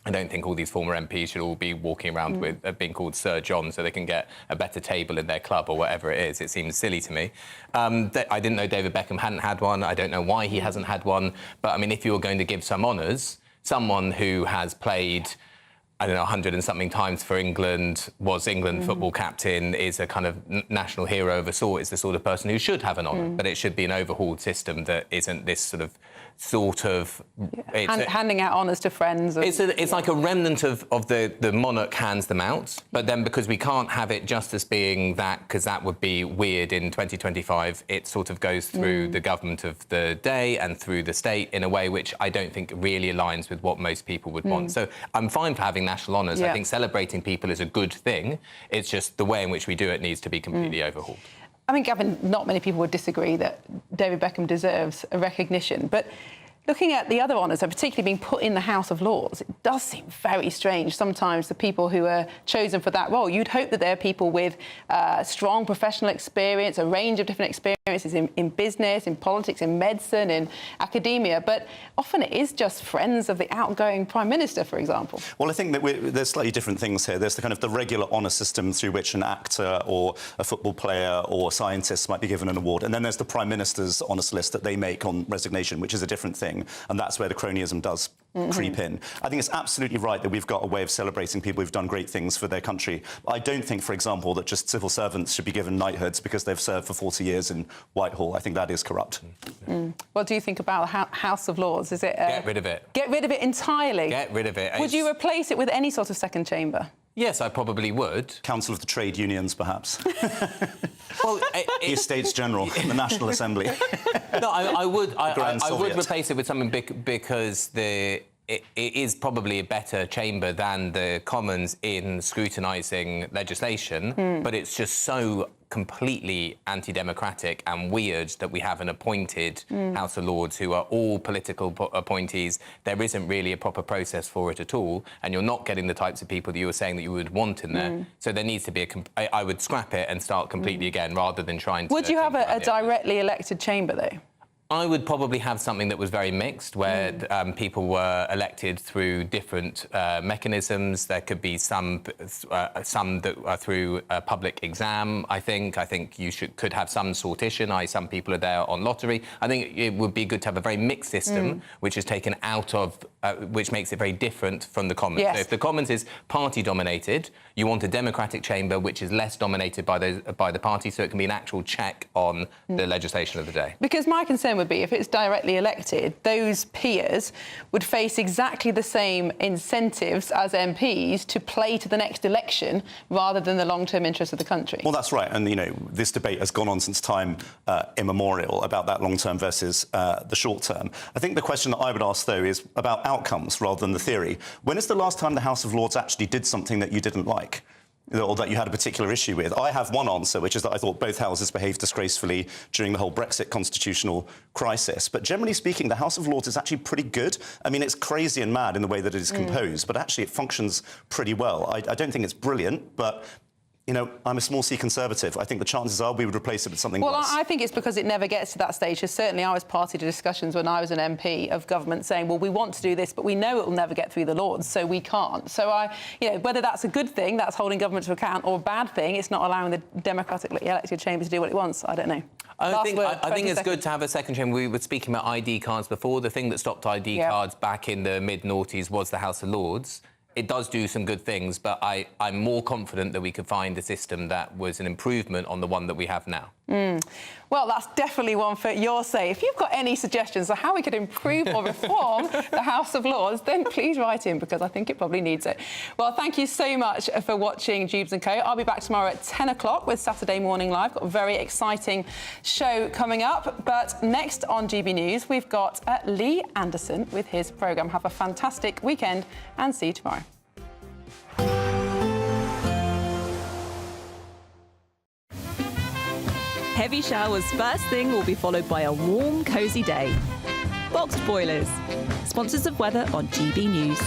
I don't think all these former MPs should all be walking around with being called Sir John so they can get a better table in their club or whatever it is. It seems silly to me. I didn't know David Beckham hadn't had one. I don't know why he hasn't had one. But, I mean, if you were going to give some honours, someone who has played, I don't know, 100 and something times for England, was England football captain, is a kind of national hero of a sort, is the sort of person who should have an honour. But it should be an overhauled system that isn't this sort of handing out honours to friends. It's like a remnant of the monarch hands them out, but then because we can't have it just as being that, because that would be weird in 2025, it sort of goes through the government of the day and through the state in a way which I don't think really aligns with what most people would want. So I'm fine for having national honours. I think celebrating people is a good thing. It's just the way in which we do it needs to be completely overhauled. I mean, Gavin, not many people would disagree that David Beckham deserves a recognition, but looking at the other honours, and particularly being put in the House of Lords, it does seem very strange sometimes the people who are chosen for that role. You'd hope that there are people with strong professional experience, a range of different experiences in business, in politics, in medicine, in academia, but often it is just friends of the outgoing Prime Minister, for example. Well, I think that there's slightly different things here. There's the kind of the regular honour system through which an actor or a football player or scientist might be given an award, and then there's the Prime Minister's honours list that they make on resignation, which is a different thing. And that's where the cronyism does creep in. I think it's absolutely right that we've got a way of celebrating people who've done great things for their country. I don't think, for example, that just civil servants should be given knighthoods because they've served for 40 years in Whitehall. I think that is corrupt. What do you think about House of Lords? Is it... Get rid of it. Get rid of it entirely? Get rid of it. Would you replace it with any sort of second chamber? Yes, I probably would. Council of the Trade Unions, perhaps. Well, the Estates General, the National Assembly. No, I would replace it with something because it is probably a better chamber than the Commons in scrutinising legislation, but it's just so completely anti-democratic and weird that we have an appointed House of Lords who are all political appointees. There isn't really a proper process for it at all, and you're not getting the types of people that you were saying that you would want in there. So there needs to be I would scrap it and start completely again, rather than trying to... Would you have a directly elected chamber, though? I would probably have something that was very mixed, where people were elected through different mechanisms. There could be some that are through a public exam, I think. I think you could have some sortition, i.e. some people are there on lottery. I think it would be good to have a very mixed system, which is taken out of... which makes it very different from the Commons. Yes. So if the Commons is party-dominated, you want a democratic chamber which is less dominated by the party, so it can be an actual check on the legislation of the day. Because my concern would be, if it's directly elected, those peers would face exactly the same incentives as MPs to play to the next election rather than the long-term interests of the country. Well, that's right. And, you know, this debate has gone on since time immemorial about that long-term versus the short-term. I think the question that I would ask, though, is about outcomes rather than the theory. When is the last time the House of Lords actually did something that you didn't like, or that you had a particular issue with? I have one answer, which is that I thought both houses behaved disgracefully during the whole Brexit constitutional crisis. But generally speaking, the House of Lords is actually pretty good. I mean, it's crazy and mad in the way that it is composed, but actually it functions pretty well. I don't think it's brilliant, but... You know, I'm a small C Conservative. I think the chances are we would replace it with something worse. Well, I think it's because it never gets to that stage. Because certainly I was party to discussions when I was an MP of government saying, well, we want to do this, but we know it will never get through the Lords, so we can't. So, you know, whether that's a good thing, that's holding government to account, or a bad thing, it's not allowing the democratically elected chamber to do what it wants. I don't know. I think it's good to have a second chamber. We were speaking about ID cards before. The thing that stopped ID cards back in the mid-noughties was the House of Lords. It does do some good things, but I'm more confident that we could find a system that was an improvement on the one that we have now. Well, that's definitely one for your say. If you've got any suggestions on how we could improve or reform the House of Lords, then please write in, because I think it probably needs it. Well, thank you so much for watching Dewbs & Co. I'll be back tomorrow at 10 o'clock with Saturday Morning Live. Got a very exciting show coming up. But next on GB News, we've got Lee Anderson with his programme. Have a fantastic weekend and see you tomorrow. Heavy showers first thing will be followed by a warm, cosy day. Boxed boilers, sponsors of weather on GB News.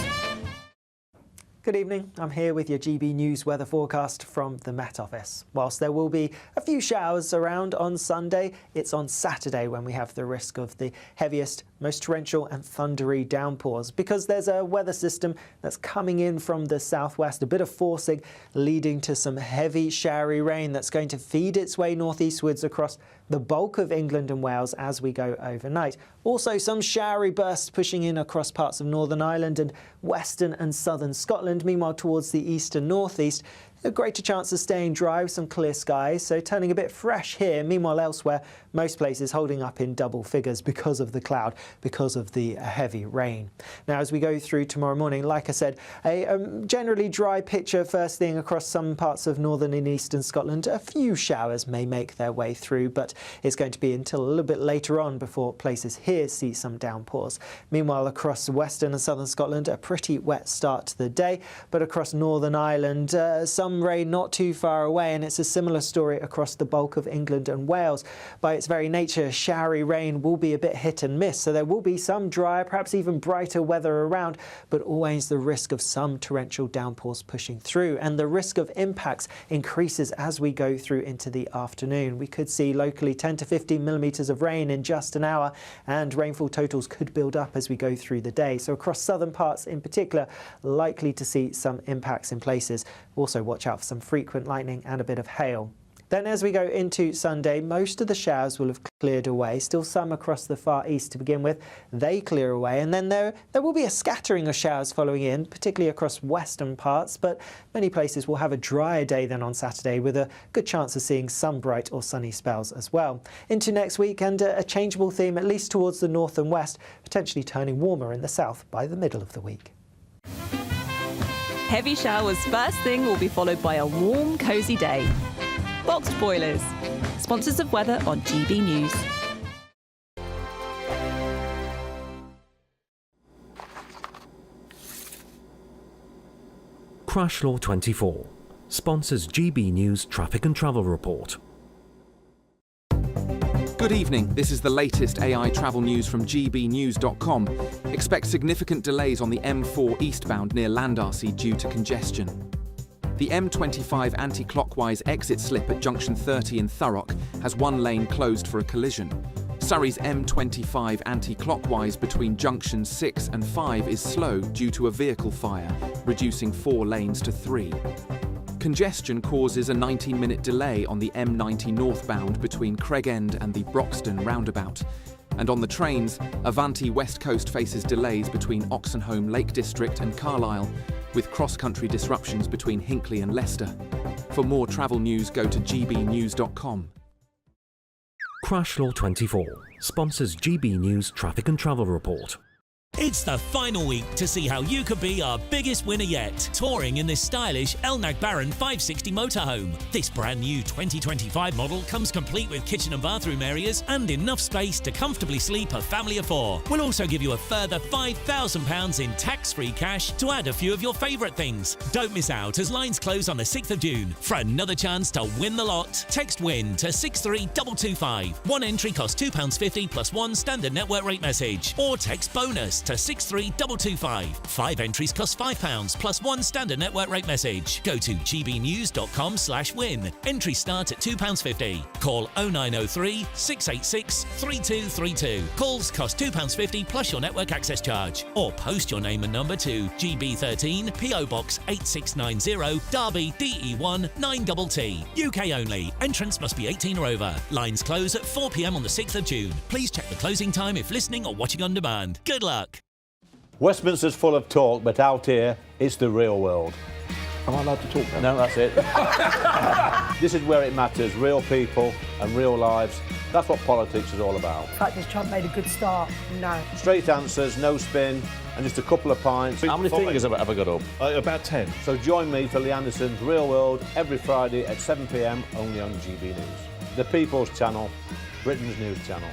Good evening. I'm here with your GB News weather forecast from the Met Office. Whilst there will be a few showers around on Sunday, it's on Saturday when we have the risk of the heaviest, most torrential and thundery downpours, because there's a weather system that's coming in from the southwest, a bit of forcing leading to some heavy showery rain that's going to feed its way northeastwards across the bulk of England and Wales as we go overnight. Also some showery bursts pushing in across parts of Northern Ireland and western and southern Scotland. Meanwhile, towards the east and northeast, a greater chance of staying dry with some clear skies, so turning a bit fresh here. Meanwhile, elsewhere, most places holding up in double figures because of the cloud, because of the heavy rain. Now, as we go through tomorrow morning, like I said, a generally dry picture first thing across some parts of northern and eastern Scotland. A few showers may make their way through, but it's going to be until a little bit later on before places here see some downpours. Meanwhile, across western and southern Scotland, a pretty wet start to the day, but across Northern Ireland, some rain not too far away, and it's a similar story across the bulk of England and Wales. By its very nature, showery rain will be a bit hit and miss, so there will be some drier, perhaps even brighter weather around, but always the risk of some torrential downpours pushing through, and the risk of impacts increases as we go through into the afternoon. We could see locally 10 to 15 millimetres of rain in just an hour, and rainfall totals could build up as we go through the day. So across southern parts in particular, likely to see some impacts in places. Also watch out for some frequent lightning and a bit of hail. Then as we go into Sunday, most of the showers will have cleared away. Still some across the far east to begin with. They clear away, and then there will be a scattering of showers following in, particularly across western parts, but many places will have a drier day than on Saturday, with a good chance of seeing some bright or sunny spells as well. Into next week, and a changeable theme, at least towards the north and west, potentially turning warmer in the south by the middle of the week. Heavy showers first thing will be followed by a warm, cosy day. Boxed boilers, sponsors of weather on GB News. Crash Law 24 sponsors GB News Traffic and Travel Report. Good evening. This is the latest AI travel news from GBNews.com. Expect significant delays on the M4 eastbound near Landarcy due to congestion. The M25 anti-clockwise exit slip at junction 30 in Thurrock has one lane closed for a collision. Surrey's M25 anti-clockwise between junctions 6 and 5 is slow due to a vehicle fire, reducing 4 lanes to 3. Congestion causes a 19-minute delay on the M90 northbound between Craigend and the Broxton roundabout. And on the trains, Avanti West Coast faces delays between Oxenholme Lake District and Carlisle, with cross-country disruptions between Hinckley and Leicester. For more travel news, go to gbnews.com. Crash Law 24 sponsors GB News Traffic and Travel Report. It's the final week to see how you could be our biggest winner yet, touring in this stylish Elnag Baron 560 motorhome. This brand new 2025 model comes complete with kitchen and bathroom areas and enough space to comfortably sleep a family of 4. We'll also give you a further £5,000 in tax-free cash to add a few of your favourite things. Don't miss out as lines close on the 6th of June. For another chance to win the lot, text WIN to 63225. One entry costs £2.50 plus one standard network rate message, or text BONUS to 63225. 5 entries cost £5 plus one standard network rate message. Go to gbnews.com/win. Entries start at £2.50. Call 0903 686 3232. Calls cost £2.50 plus your network access charge. Or post your name and number to GB13 PO Box 8690 Derby DE1 9TT. UK only. Entrance must be 18 or over. Lines close at 4 p.m. on the 6th of June. Please check the closing time if listening or watching on demand. Good luck. Westminster's full of talk, but out here, it's the real world. Am I allowed to talk now? No, that's it. This is where it matters, real people and real lives. That's what politics is all about. In fact, has Trump made a good start? No. Straight answers, no spin, and just a couple of pints. How many fingers have I got up? About 10. So join me for Lee Anderson's Real World every Friday at 7 p.m, only on GB News. The People's Channel, Britain's news channel.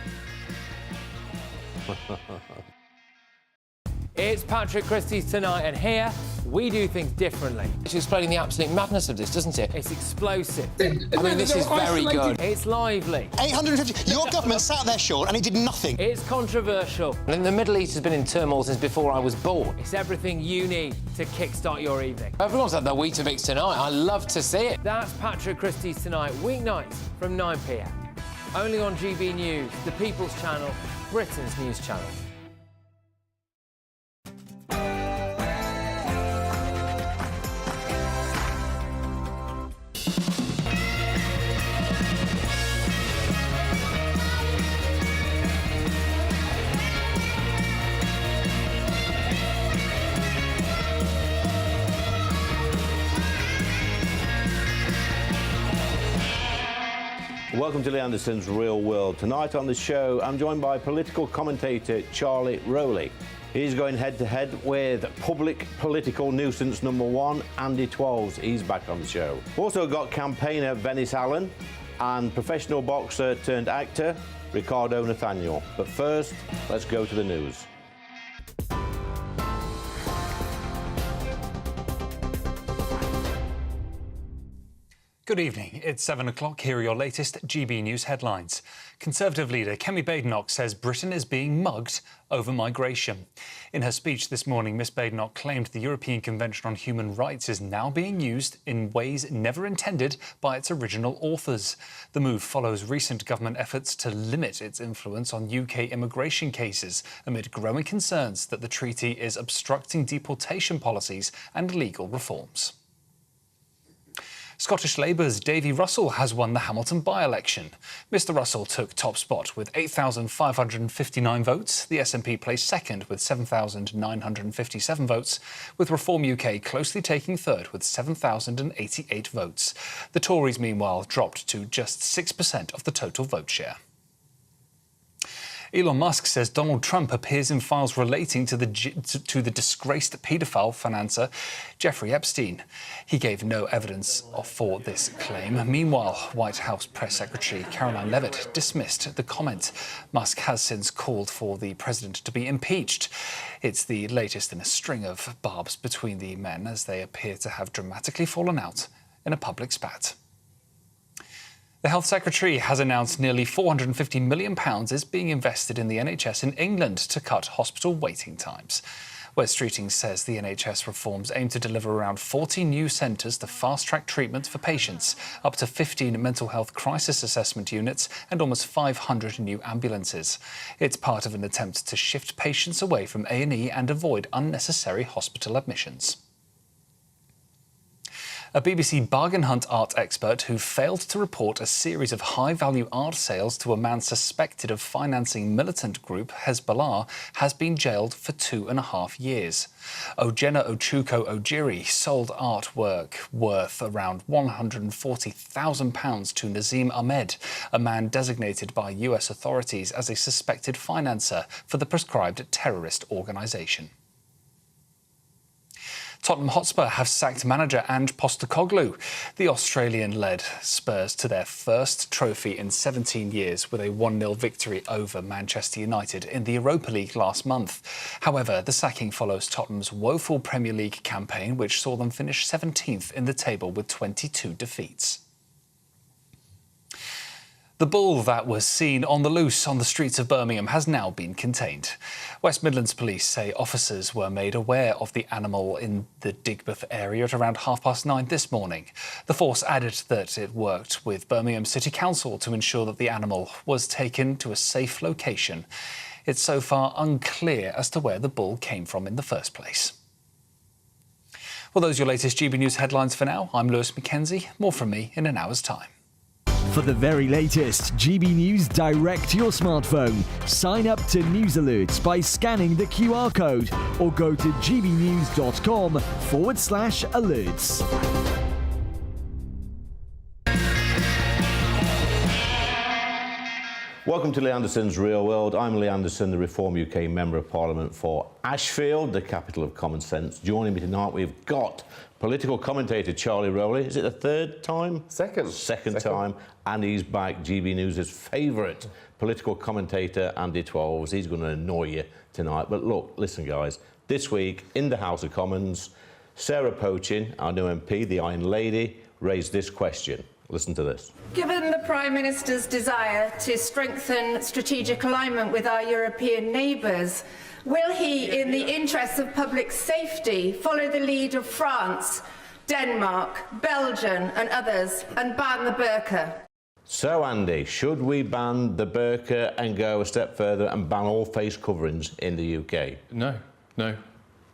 It's Patrick Christys tonight, and here we do things differently. It's explaining the absolute madness of this, doesn't it? It's explosive. I mean, this is very good. It's lively. 850. Your government sat there, Sean, and it did nothing. It's controversial. And the Middle East has been in turmoil since before I was born. It's everything you need to kickstart your evening. Everyone's had their Weetabix tonight. I love to see it. That's Patrick Christys tonight, weeknights from 9 p.m. Only on GB News, the People's Channel, Britain's news channel. Welcome to Lee Anderson's Real World. Tonight on the show, I'm joined by political commentator Charlie Rowley. He's going head-to-head with public political nuisance number 1, Andy Twalls. He's back on the show. Also got campaigner Venice Allen and professional boxer turned actor Ricardo Nathaniel. But first, let's go to the news. Good evening. It's 7 o'clock. Here are your latest GB News headlines. Conservative leader Kemi Badenoch says Britain is being mugged over migration. In her speech this morning, Miss Badenoch claimed the European Convention on Human Rights is now being used in ways never intended by its original authors. The move follows recent government efforts to limit its influence on UK immigration cases amid growing concerns that the treaty is obstructing deportation policies and legal reforms. Scottish Labour's Davy Russell has won the Hamilton by-election. Mr Russell took top spot with 8,559 votes. The SNP placed second with 7,957 votes, with Reform UK closely taking third with 7,088 votes. The Tories, meanwhile, dropped to just 6% of the total vote share. Elon Musk says Donald Trump appears in files relating to the disgraced paedophile financier Jeffrey Epstein. He gave no evidence for this claim. Meanwhile, White House Press Secretary Caroline Leavitt dismissed the comment. Musk has since called for the president to be impeached. It's the latest in a string of barbs between the men as they appear to have dramatically fallen out in a public spat. The Health Secretary has announced nearly £450 million is being invested in the NHS in England to cut hospital waiting times. Wes Streeting says the NHS reforms aim to deliver around 40 new centres to fast-track treatment for patients, up to 15 mental health crisis assessment units and almost 500 new ambulances. It's part of an attempt to shift patients away from A&E and avoid unnecessary hospital admissions. A BBC bargain hunt art expert who failed to report a series of high-value art sales to a man suspected of financing militant group Hezbollah has been jailed for 2.5 years. Ojena Ochuko Ojiri sold artwork worth around £140,000 to Nazim Ahmed, a man designated by US authorities as a suspected financer for the proscribed terrorist organisation. Tottenham Hotspur have sacked manager Ange Postecoglou. The Australian led Spurs to their first trophy in 17 years with a 1-0 victory over Manchester United in the Europa League last month. However, the sacking follows Tottenham's woeful Premier League campaign, which saw them finish 17th in the table with 22 defeats. The bull that was seen on the loose on the streets of Birmingham has now been contained. West Midlands Police say officers were made aware of the animal in the Digbeth area at around 9:30 this morning. The force added that it worked with Birmingham City Council to ensure that the animal was taken to a safe location. It's so far unclear as to where the bull came from in the first place. Well, those are your latest GB News headlines for now. I'm Lewis Mackenzie. More from me in an hour's time. For the very latest GB News direct to your smartphone, sign up to News Alerts by scanning the QR code or go to gbnews.com/alerts. Welcome to Lee Anderson's Real World. I'm Lee Anderson, the Reform UK Member of Parliament for Ashfield, the capital of common sense. Joining me tonight, we've got political commentator Charlie Rowley. Is it the third time? Second time. And he's back, GB News' favourite political commentator, Andy Twelves. He's going to annoy you tonight. But look, listen, guys. This week, in the House of Commons, Sarah Pochin, our new MP, the Iron Lady, raised this question. Listen to this. Given the Prime Minister's desire to strengthen strategic alignment with our European neighbours, will he, in the interests of public safety, follow the lead of France, Denmark, Belgium and others and ban the burqa? So, Andy, should we ban the burqa and go a step further and ban all face coverings in the UK? No.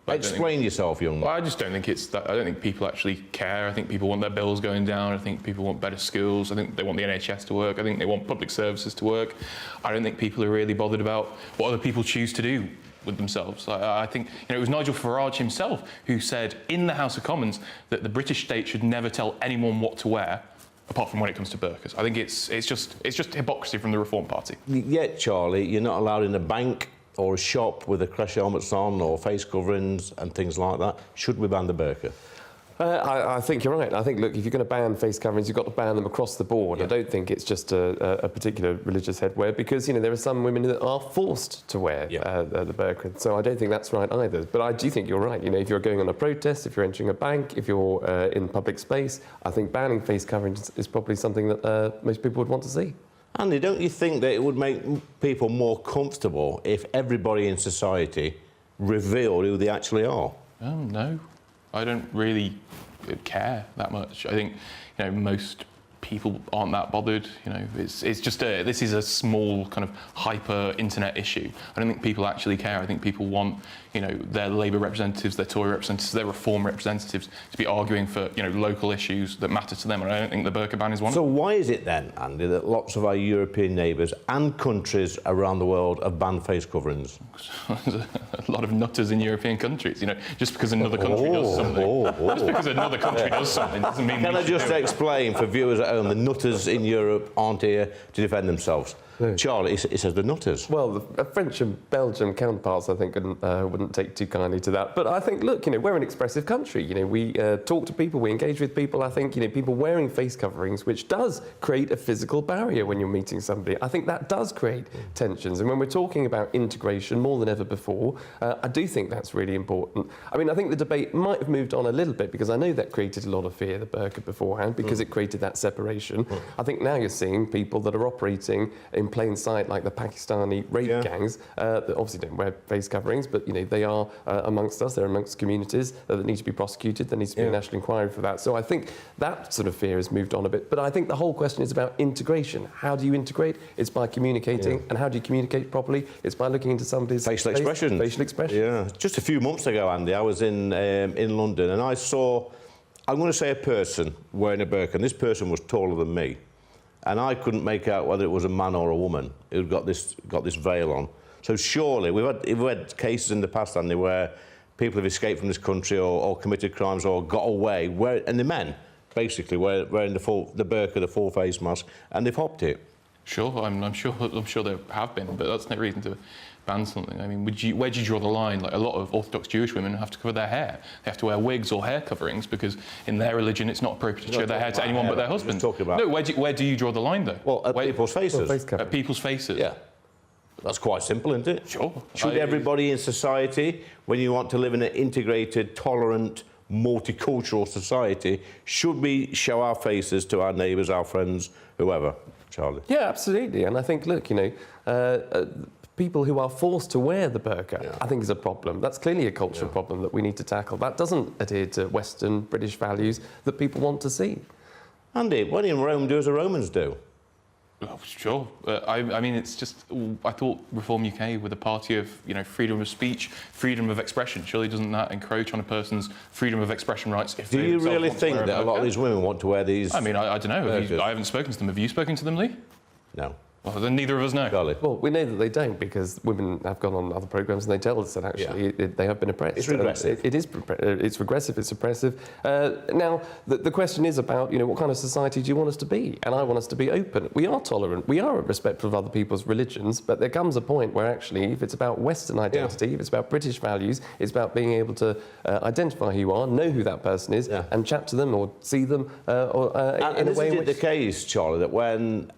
Explain yourself, young man. Well, I just don't think it's that. I don't think people actually care. I think people want their bills going down. I think people want better schools. I think they want the NHS to work. I think they want public services to work. I don't think people are really bothered about what other people choose to do with themselves. I think it was Nigel Farage himself who said in the House of Commons that the British state should never tell anyone what to wear, apart from when it comes to burqas. I think it's just hypocrisy from the Reform Party. Yet, Charlie, you're not allowed in a bank or a shop with a crash helmets on or face coverings and things like that. Should we ban the burqa? I think you're right. I think, look, if you're going to ban face coverings, you've got to ban them across the board. Yeah. I don't think it's just a particular religious headwear because, there are some women that are forced to wear the burqa. So I don't think that's right either. But I do think you're right. If you're going on a protest, if you're entering a bank, if you're in public space, I think banning face coverings is probably something that most people would want to see. Andy, don't you think that it would make people more comfortable if everybody in society revealed who they actually are? No. I don't really care that much. I think, most people aren't that bothered. It's just this is a small kind of hyper internet issue. I don't think people actually care. I think people want, their Labour representatives, their Tory representatives, their Reform representatives to be arguing for, local issues that matter to them. And I don't think the burqa ban is one of them. So why is it then, Andy, that lots of our European neighbours and countries around the world have banned face coverings? There's a lot of nutters in European countries. Just because another country does something. Just because another country does something doesn't mean. Can I just explain for viewers at home, the nutters in Europe aren't here to defend themselves. Charlie, he says the nutters. Well, the French and Belgian counterparts, I think, wouldn't take too kindly to that. But I think, look, we're an expressive country. We talk to people, we engage with people. I think, people wearing face coverings, which does create a physical barrier when you're meeting somebody. I think that does create tensions. And when we're talking about integration more than ever before, I do think that's really important. I mean, I think the debate might have moved on a little bit because I know that created a lot of fear, the burqa beforehand, because it created that separation. I think now you're seeing people that are operating in plain sight, like the Pakistani rape gangs, that obviously don't wear face coverings, but they are amongst us. They're amongst communities that need to be prosecuted. There needs to be a national inquiry for that. So I think that sort of fear has moved on a bit. But I think the whole question is about integration. How do you integrate? It's by communicating. And how do you communicate properly? It's by looking into somebody's facial expression. Facial expression. Yeah. Just a few months ago, Andy, I was in London and I saw, I'm going to say, a person wearing a burqa, and this person was taller than me. And I couldn't make out whether it was a man or a woman who'd got this veil on. So surely, we've had cases in the past, Andy, where people have escaped from this country or committed crimes or got away, and the men, basically, wearing the burqa, the full face mask, and they've hopped it. Sure, I'm sure there have been, but that's no reason to ban something. I mean, where do you draw the line? Like, a lot of Orthodox Jewish women have to cover their hair. They have to wear wigs or hair coverings because in their religion it's not appropriate to show their hair to anyone but their husband. No, where do you draw the line though? Well, at people's faces. At people's faces. Yeah. That's quite simple, isn't it? Sure. Should everybody in society, when you want to live in an integrated, tolerant, multicultural society, should we show our faces to our neighbours, our friends, whoever? Charlie? Yeah, absolutely. And I think, look, people who are forced to wear the burqa, I think is a problem. That's clearly a cultural problem that we need to tackle. That doesn't adhere to Western British values that people want to see. Andy, when in Rome, do as the Romans do. Oh, sure. I mean, it's just, I thought Reform UK were the party of, freedom of speech, freedom of expression. Surely doesn't that encroach on a person's freedom of expression rights? If do you really think that a lot of these women want to wear these? I mean, I don't know. I haven't spoken to them. Have you spoken to them, Lee? No. Well, then neither of us know. Charlie. Well, we know that they don't because women have gone on other programmes and they tell us that actually they have been oppressed. It's regressive. It's regressive, it's oppressive. Now, the question is about, what kind of society do you want us to be? And I want us to be open. We are tolerant. We are respectful of other people's religions, but there comes a point where actually, if it's about Western identity, if it's about British values, it's about being able to identify who you are, know who that person is, and chat to them or see them in a way in which... the case, Charlie, that when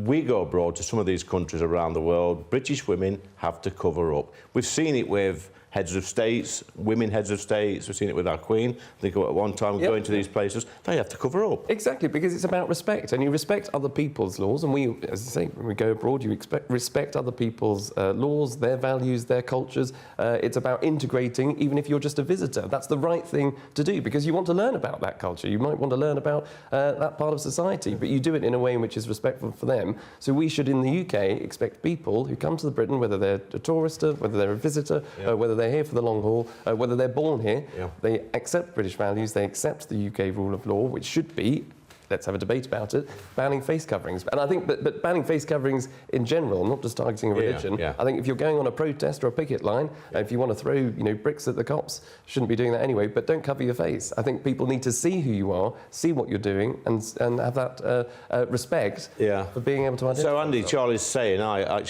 we go abroad to some of these countries around the world, British women have to cover up. We've seen it with heads of states, women heads of states. We've seen it with our Queen. I think at one time going to these places, they have to cover up. Exactly, because it's about respect, and you respect other people's laws. And we, as I say, when we go abroad, you respect other people's laws, their values, their cultures. It's about integrating, even if you're just a visitor. That's the right thing to do, because you want to learn about that culture. You might want to learn about that part of society, but you do it in a way in which is respectful for them. So we should, in the UK, expect people who come to Britain, whether they're a tourist, whether they're a visitor, whether they're here for the long haul, whether they're born here, they accept British values, they accept the UK rule of law, which should be, let's have a debate about it, banning face coverings. And I think, but banning face coverings in general, not just targeting a religion, I think if you're going on a protest or a picket line, if you want to throw, bricks at the cops, shouldn't be doing that anyway, but don't cover your face. I think people need to see who you are, see what you're doing, and have that respect for being able to identify. So, Andy, Charlie's saying,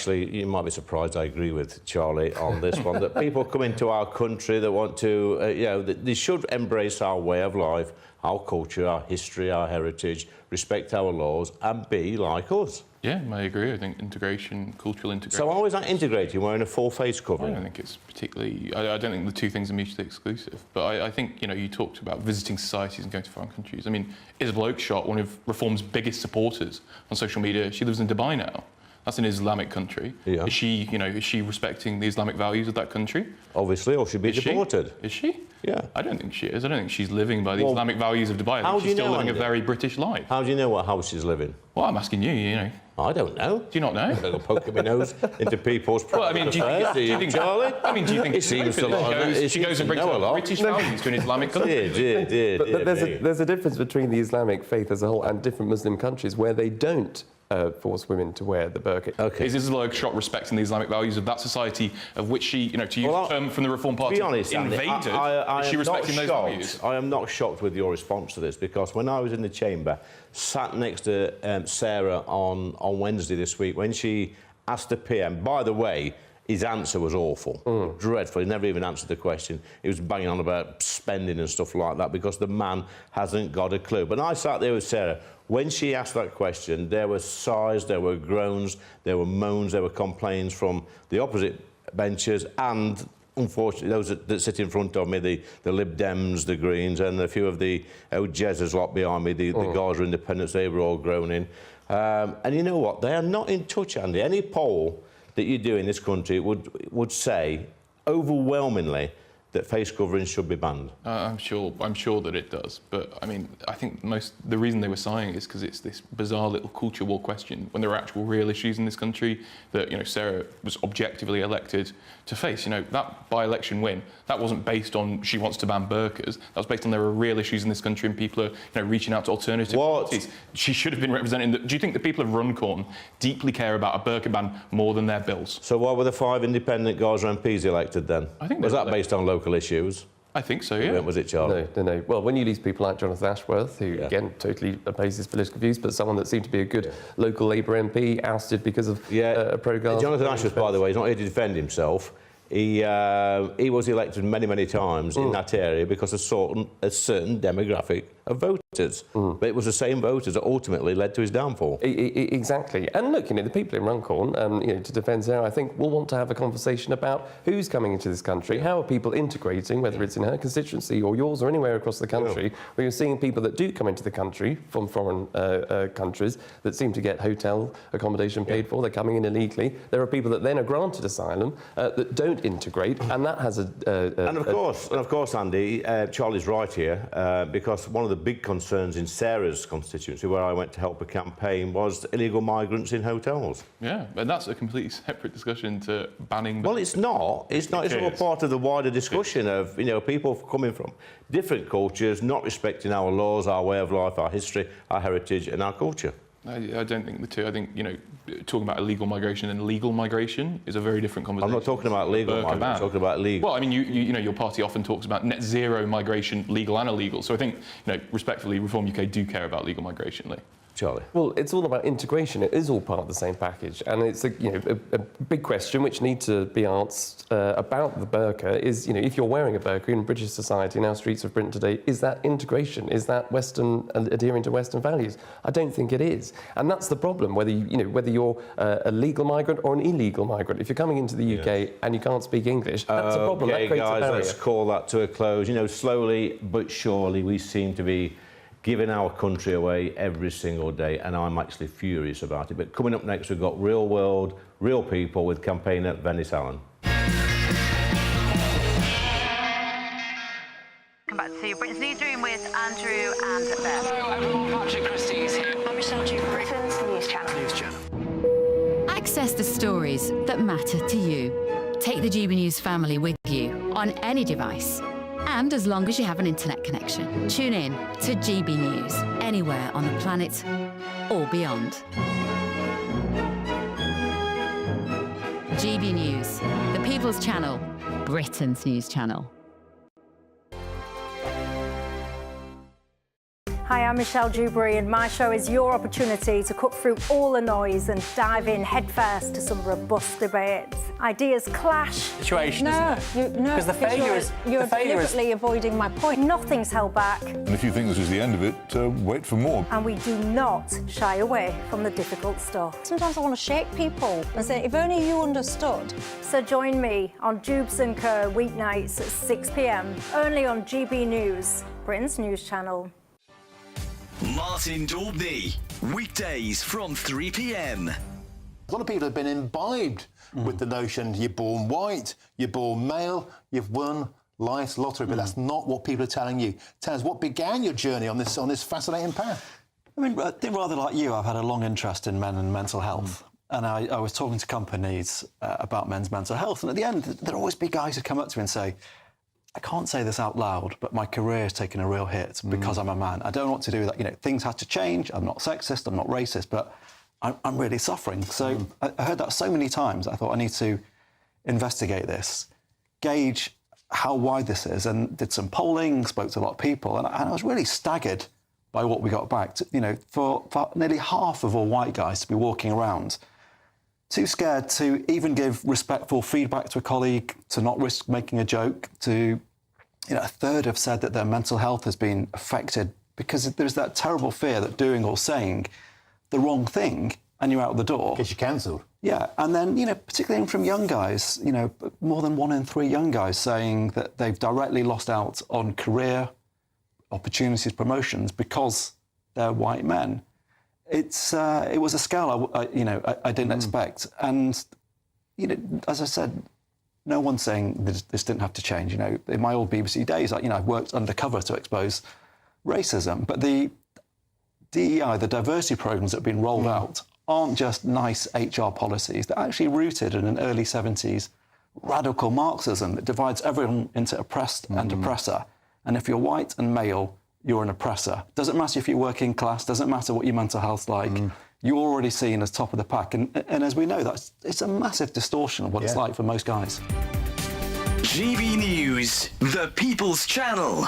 you might be surprised, I agree with Charlie on this one, that people come into our country that want to, they should embrace our way of life, our culture, our history, our heritage, respect our laws, and be like us. Yeah, I agree. I think integration, cultural integration... So how is that integrating, wearing a full face covering? I don't think it's particularly... I don't think the two things are mutually exclusive. But I think, you talked about visiting societies and going to foreign countries. I mean, Isabel Oakeshott, one of Reform's biggest supporters on social media, she lives in Dubai now. That's an Islamic country. Yeah. Is she, is she respecting the Islamic values of that country? Obviously, or she'd be deported. Is she? Yeah. I don't think she is. I don't think she's living by the Islamic values of Dubai. I think she's still living a very British life. How do you know what house she's living? Well, I'm asking you, I don't know. Do you not know? I'm going to poke my nose into people's private do you think, Charlie? I mean, do you think it seems a lot? She goes and brings British values to an Islamic country? But there's a difference between the Islamic faith as a whole and different Muslim countries where they don't force women to wear the burqa. Okay. Is Islam shot respecting the Islamic values of that society of which she, to use a term from the Reform Party, to be honest, invaded? Andy, is she respecting those values? I am not shocked with your response to this, because when I was in the chamber, sat next to Sarah on Wednesday this week, when she asked the PM, by the way, his answer was awful, dreadful. He never even answered the question. He was banging on about spending and stuff like that because the man hasn't got a clue. But I sat there with Sarah. When she asked that question, there were sighs, there were groans, there were moans, there were complaints from the opposite benches and, unfortunately, those that sit in front of me, the Lib Dems, the Greens, and a few of the Jezzers lot behind me, the Gaza Independents, they were all groaning. And you know what? They are not in touch, Andy. Any poll that you do in this country would say overwhelmingly that face coverings should be banned. I'm sure that it does, but I mean, I think the reason they were sighing is because it's this bizarre little culture war question when there are actual real issues in this country that Sarah was objectively elected to face. That by-election win, that wasn't based on she wants to ban burqas. That was based on there are real issues in this country and people are reaching out to alternative parties. She should have been representing. Do you think the people of Runcorn deeply care about a burqa ban more than their bills? So why were the 5 independent Gaza MPs elected then? I think was that based on local issues? I think so, yeah. Was it, Charlie? No. Well, when you lose people like Jonathan Ashworth, who, again, totally opposes political views, but someone that seemed to be a good local Labour MP, ousted because of pro-Gaza... Jonathan Ashworth, by the way, is not here to defend himself. He was elected many, many times in that area because of a certain demographic of voters. But it was the same voters that ultimately led to his downfall. Exactly. And look, the people in Runcorn, to defend Sarah, I think will want to have a conversation about who's coming into this country, how are people integrating, whether it's in her constituency or yours or anywhere across the country, where you're seeing people that do come into the country from foreign countries that seem to get hotel accommodation paid for, they're coming in illegally. There are people that then are granted asylum that don't integrate, and that has And of course, Andy, Charlie's right here, because one of the big concerns in Sarah's constituency, where I went to help a campaign, was illegal migrants in hotels. Yeah, and that's a completely separate discussion to banning... Well, it's not. It's all part of the wider discussion of, people coming from different cultures, not respecting our laws, our way of life, our history, our heritage and our culture. I don't think the two. I think, talking about illegal migration and legal migration is a very different conversation. I'm not talking about legal migration, I'm talking about legal. Well, I mean, your party often talks about net zero migration, legal and illegal. So I think, respectfully, Reform UK do care about legal migration, Lee. Charlie? Well, it's all about integration. It is all part of the same package. And it's a big question which needs to be asked about the burqa is, if you're wearing a burqa in British society, in our streets of Britain today, is that integration? Is that Western, adhering to Western values? I don't think it is. And that's the problem, whether you're a legal migrant or an illegal migrant. If you're coming into the UK and you can't speak English, that's a problem. That creates a barrier. Let's call that to a close. Slowly but surely we seem to be giving our country away every single day, and I'm actually furious about it. But coming up next, we've got Real World, Real People with campaigner Venice Allen. Come back to Britain's Newsroom with Andrew and Beth. Hello everyone, Patrick Christys here. I'm Michelle Dewberry. Britain's News Channel. Access the stories that matter to you. Take the GB News family with you on any device. And as long as you have an internet connection, tune in to GB News, anywhere on the planet or beyond. GB News, the People's Channel, Britain's news channel. Hi, I'm Michelle Dewberry, and my show is your opportunity to cut through all the noise and dive in headfirst to some robust debates. Ideas clash. Situation, isn't it? No, because the failure is you're deliberately avoiding my point. Nothing's held back. And if you think this is the end of it, wait for more. And we do not shy away from the difficult stuff. Sometimes I want to shake people and say, if only you understood. So join me on Dewbs & Co. weeknights at 6 p.m, only on GB News, Britain's news channel. Martin Daubney, weekdays from 3 p.m. A lot of people have been imbibed with the notion you're born white, you're born male, you've won life's lottery, but that's not what people are telling you. Tell us, what began your journey on this fascinating path? I mean, I think rather like you, I've had a long interest in men and mental health. And I was talking to companies about men's mental health, and at the end, there'd always be guys who come up to me and say, I can't say this out loud, but my career has taken a real hit because I'm a man. I don't know what to do with that. Things have to change. I'm not sexist, I'm not racist, but I'm really suffering. So I heard that so many times. I thought I need to investigate this, gauge how wide this is, and did some polling, spoke to a lot of people, and I was really staggered by what we got back. For nearly half of all white guys to be walking around too scared to even give respectful feedback to a colleague, to not risk making a joke, to, a third have said that their mental health has been affected because there's that terrible fear that doing or saying the wrong thing and you're out the door. Gets you cancelled. Yeah, and then, particularly from young guys, more than 1 in 3 young guys saying that they've directly lost out on career opportunities, promotions, because they're white men. It was a scale I didn't expect, and as I said, no one's saying this didn't have to change. In my old BBC days, I worked undercover to expose racism, but the DEI, the diversity programs that have been rolled out, aren't just nice HR policies. They're actually rooted in an early 70s radical Marxism that divides everyone into oppressed and oppressor. And if you're white and male, you're an oppressor. Doesn't matter if you're working class, doesn't matter what your mental health's like. You're already seen as top of the pack. And as we know, it's a massive distortion of what it's like for most guys. GB News, the People's Channel.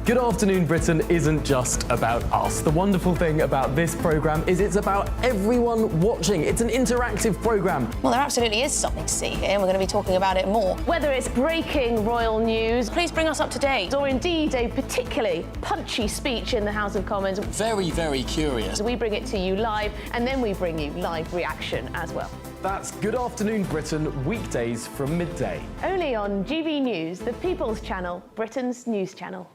Good Afternoon Britain isn't just about us. The wonderful thing about this programme is it's about everyone watching. It's an interactive programme. Well, there absolutely is something to see here, and we're going to be talking about it more. Whether it's breaking royal news, please bring us up to date, or indeed a particularly punchy speech in the House of Commons. Very, very curious. We bring it to you live, and then we bring you live reaction as well. That's Good Afternoon Britain, weekdays from midday. Only on GB News, the People's Channel, Britain's news channel.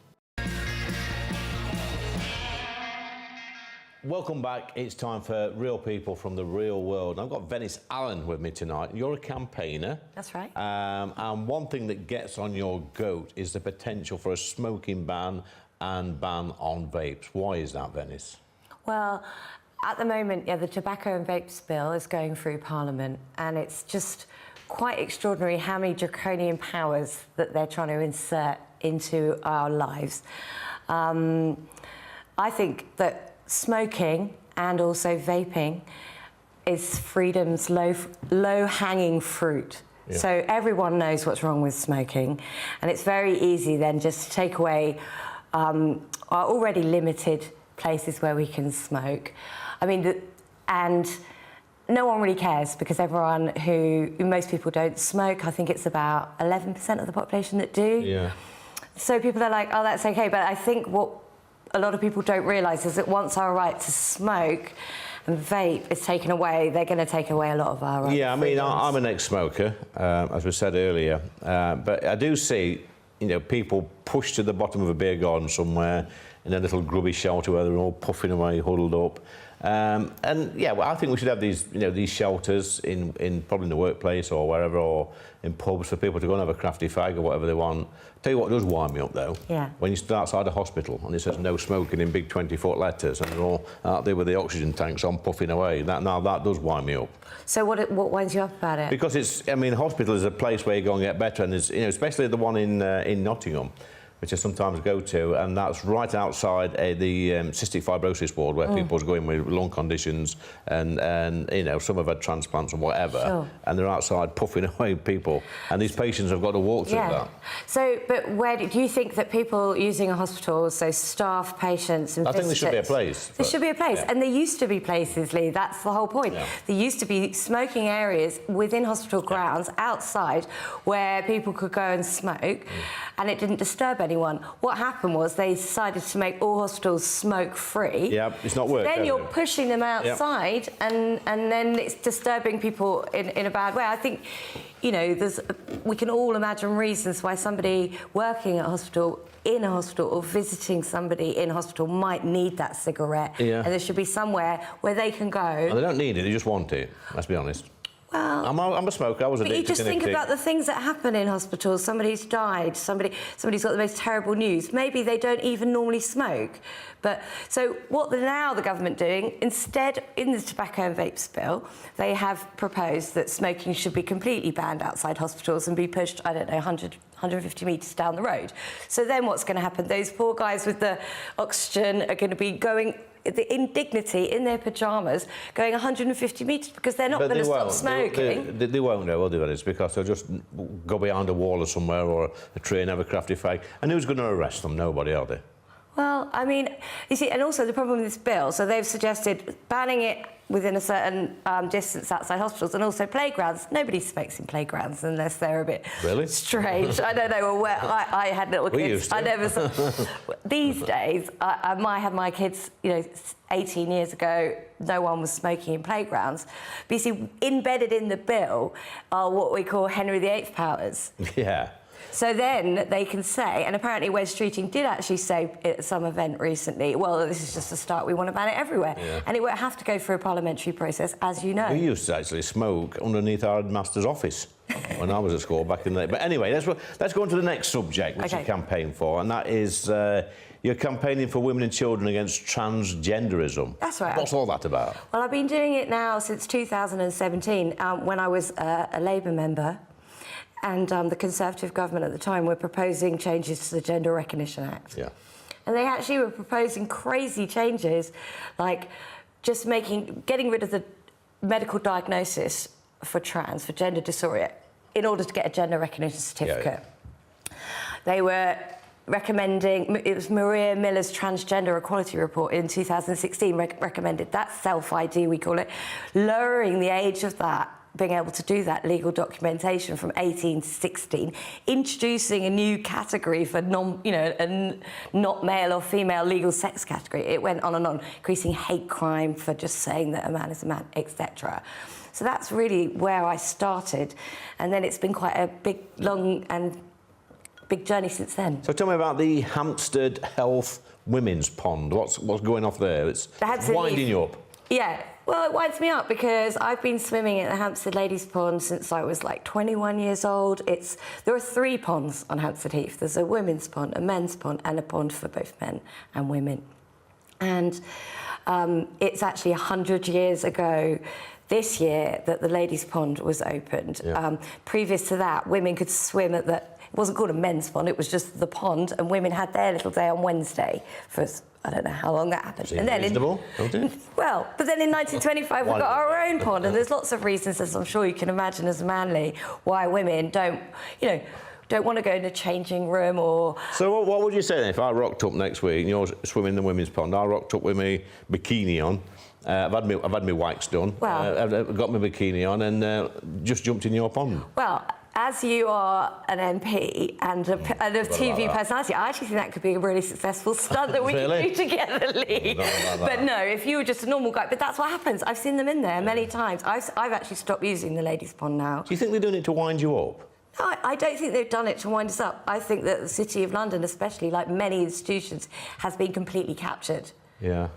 Welcome back. It's time for Real People from the Real World. I've got Venice Allen with me tonight. You're a campaigner. That's right. And one thing that gets on your goat is the potential for a smoking ban and ban on vapes. Why is that, Venice? Well, at the moment, the tobacco and vapes bill is going through Parliament, and it's just quite extraordinary how many draconian powers that they're trying to insert into our lives. I think that smoking and also vaping is freedom's low-hanging fruit. Yeah. So everyone knows what's wrong with smoking, and it's very easy then just to take away our already limited places where we can smoke. I mean, and no one really cares because most people don't smoke. I think it's about 11% of the population that do. Yeah. So people are like, oh, that's okay. But I think what a lot of people don't realise is that once our right to smoke and vape is taken away, they're going to take away a lot of our rights. Yeah, I mean, I'm an ex-smoker, as we said earlier, but I do see, people pushed to the bottom of a beer garden somewhere in a little grubby shelter where they're all puffing away, huddled up. And yeah, well, I think we should have these, these shelters in probably in the workplace or wherever, or in pubs for people to go and have a crafty fag or whatever they want. Tell you what does wind me up though. Yeah. When you stand outside a hospital and it says no smoking in big 20-foot letters, and they're all out there with the oxygen tanks on puffing away. That does wind me up. So what winds you up about it? Because hospital is a place where you go and get better, and there's, especially the one in Nottingham, which I sometimes go to, and that's right outside the cystic fibrosis ward where people's going with lung conditions and some have had transplants and whatever, and they're outside puffing away people, and these patients have got to walk through that. So, but where do you think that people using a hospital, so staff, patients and I think there should be a place. There should be a place, and there used to be places, Lee, that's the whole point. Yeah. There used to be smoking areas within hospital grounds, outside, where people could go and smoke, and it didn't disturb anyone. What happened was they decided to make all hospitals smoke-free. Yeah, it's not working. Then you're pushing them outside, and then it's disturbing people in a bad way. I think, we can all imagine reasons why somebody working at a hospital, in a hospital, or visiting somebody in a hospital might need that cigarette. Yeah. And there should be somewhere where they can go. And they don't need it, they just want it, let's be honest. Well, I'm a smoker. I was addicted to nicotine. But you just think about the things that happen in hospitals. Somebody's died. Somebody's got the most terrible news. Maybe they don't even normally smoke. But so what now the government doing? Instead, in the tobacco and vapes bill, they have proposed that smoking should be completely banned outside hospitals and be pushed, 150 metres down the road. So then what's going to happen? Those poor guys with the oxygen are going to be going the indignity in their pyjamas going 150 metres because they're not going to stop smoking. They won't know, will they? It's because they'll just go behind a wall or somewhere or a tree and have a crafty fake. And who's going to arrest them? Nobody, are they? Well, I mean, you see, and also the problem with this bill, so they've suggested banning it within a certain distance outside hospitals and also playgrounds. Nobody smokes in playgrounds unless they're a bit strange. I don't know. Well, I had little kids. We used to. I never saw. These days, I might have my kids, 18 years ago, no one was smoking in playgrounds. But you see, embedded in the bill are what we call Henry VIII powers. Yeah. So then they can say, and apparently Wes Streeting did actually say at some event recently, well, this is just a start, we want to ban it everywhere. Yeah. And it won't have to go through a parliamentary process, as you know. We used to actually smoke underneath our headmaster's office when I was at school back in the day. But anyway, let's go on to the next subject, which you campaign for, and that is you're campaigning for women and children against transgenderism. That's right. What's all that about? Well, I've been doing it now since 2017, when I was a Labour member. And the Conservative government at the time were proposing changes to the Gender Recognition Act. Yeah. And they actually were proposing crazy changes, like just getting rid of the medical diagnosis for gender dysphoria, in order to get a gender recognition certificate. Yeah. They were recommending, it was Maria Miller's Transgender Equality Report in 2016 recommended that, self-ID we call it, lowering the age of that, being able to do that legal documentation from 18 to 16, introducing a new category for not male or female legal sex category. It went on and on, increasing hate crime for just saying that a man is a man, etc. So that's really where I started, and then it's been quite a big, long and big journey since then. So tell me about the Hampstead Heath Women's Pond. What's going off there? It's winding you up. Yeah. Well, it winds me up because I've been swimming at the Hampstead Ladies Pond since I was like 21 years old. There are 3 ponds on Hampstead Heath. There's a women's pond, a men's pond, and a pond for both men and women. And it's actually 100 years ago this year that the Ladies Pond was opened. Yeah. Previous to that, women could swim at it wasn't called a men's pond, it was just the pond, and women had their little day on Wednesday for I don't know how long that happened. Seems reasonable, don't it? Well, but then in 1925 we got our own pond, and there's lots of reasons, as I'm sure you can imagine as Manly, why women don't want to go in a changing room or... So what would you say then if I rocked up next week and you're swimming in the women's pond, I rocked up with my bikini on, I've had my wax done, I've got my bikini on and just jumped in your pond? Well, as you are an MP and a TV personality, I actually think that could be a really successful stunt that we could do together, Lee. But no, if you were just a normal guy, but that's what happens. I've seen them in there many times. I've actually stopped using the ladies' pond now. Do you think they're doing it to wind you up? No, I don't think they've done it to wind us up. I think that the City of London, especially, like many institutions, has been completely captured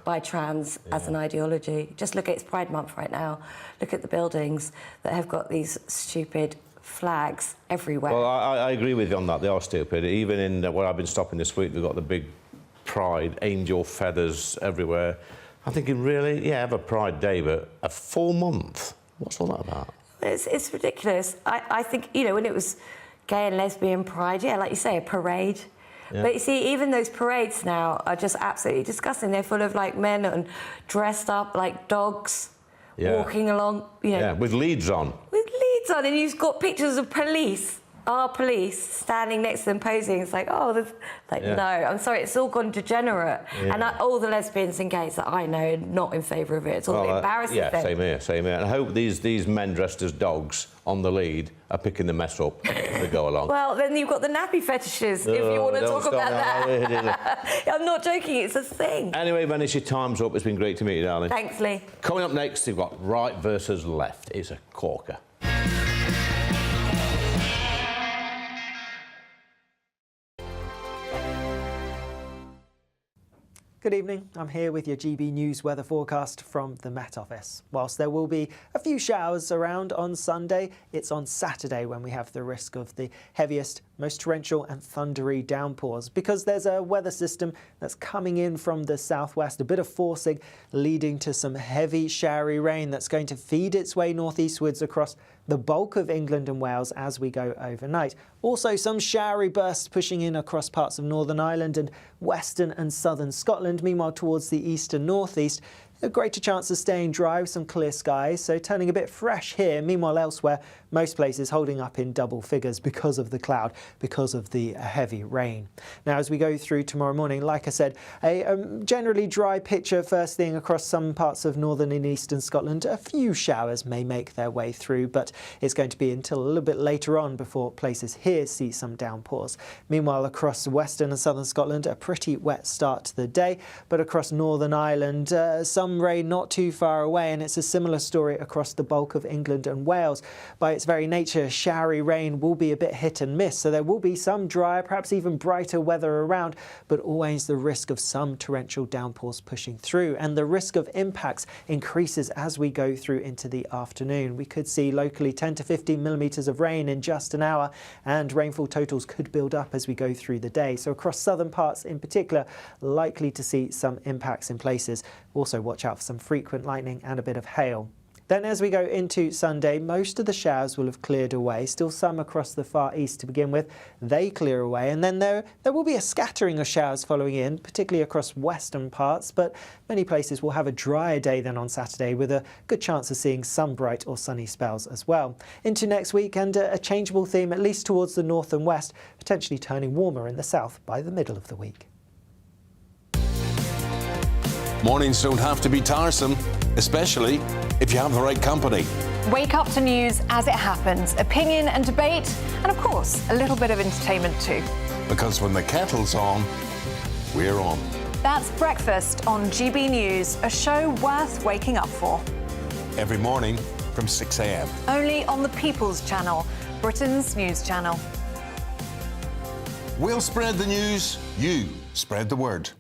by trans as an ideology. Just look at its Pride Month right now. Look at the buildings that have got these stupid flags everywhere. Well, I agree with you on that. They are stupid. Even in where I've been stopping this week, they've got the big pride, angel feathers everywhere. I'm thinking, really? Yeah, have a Pride Day, but a full month? What's all that about? It's ridiculous. I think, when it was gay and lesbian pride, like you say, a parade. Yeah. But you see, even those parades now are just absolutely disgusting. They're full of, men and dressed up like dogs, walking along, with leads on. On, and you've got pictures of our police standing next to them posing. It's like, no, I'm sorry, it's all gone degenerate. Yeah. And all the lesbians and gays that I know are not in favour of it. It's all embarrassing. Same here. And I hope these men dressed as dogs on the lead are picking the mess up as they go along. Well, then you've got the nappy fetishes, if you want to talk about that. I'm not joking, it's a thing. Anyway, Venice, your time's up. It's been great to meet you, darling. Thanks, Lee. Coming up next, we've got right versus left. It's a corker. Good evening, I'm here with your GB News weather forecast from the Met Office. Whilst there will be a few showers around on Sunday, it's on Saturday when we have the risk of the heaviest most torrential and thundery downpours, because there's a weather system that's coming in from the southwest, a bit of forcing leading to some heavy showery rain that's going to feed its way northeastwards across the bulk of England and Wales as we go overnight. Also some showery bursts pushing in across parts of Northern Ireland and western and southern Scotland. Meanwhile, towards the east and northeast, a greater chance of staying dry with some clear skies, so turning a bit fresh here. Meanwhile, elsewhere, most places holding up in double figures because of the cloud, because of the heavy rain. Now, as we go through tomorrow morning, like I said, a generally dry picture first thing across some parts of northern and eastern Scotland. A few showers may make their way through, but it's going to be until a little bit later on before places here see some downpours. Meanwhile, across western and southern Scotland, a pretty wet start to the day, but across Northern Ireland, some rain not too far away, and it's a similar story across the bulk of England and Wales. By its very nature, showery rain will be a bit hit and miss, so there will be some drier, perhaps even brighter weather around, but always the risk of some torrential downpours pushing through, and the risk of impacts increases as we go through into the afternoon. We could see locally 10 to 15 millimetres of rain in just an hour, and rainfall totals could build up as we go through the day. So across southern parts in particular, likely to see some impacts in places. Also watch out for some frequent lightning and a bit of hail. Then as we go into Sunday, most of the showers will have cleared away. Still some across the far east to begin with. They clear away, and then there will be a scattering of showers following in, particularly across western parts, but many places will have a drier day than on Saturday, with a good chance of seeing some bright or sunny spells as well. Into next week, and a changeable theme, at least towards the north and west, potentially turning warmer in the south by the middle of the week. Mornings don't have to be tiresome, especially if you have the right company. Wake up to news as it happens, opinion and debate, and of course, a little bit of entertainment too. Because when the kettle's on, we're on. That's Breakfast on GB News, a show worth waking up for. Every morning from 6 a.m. Only on the People's Channel, Britain's news channel. We'll spread the news, you spread the word.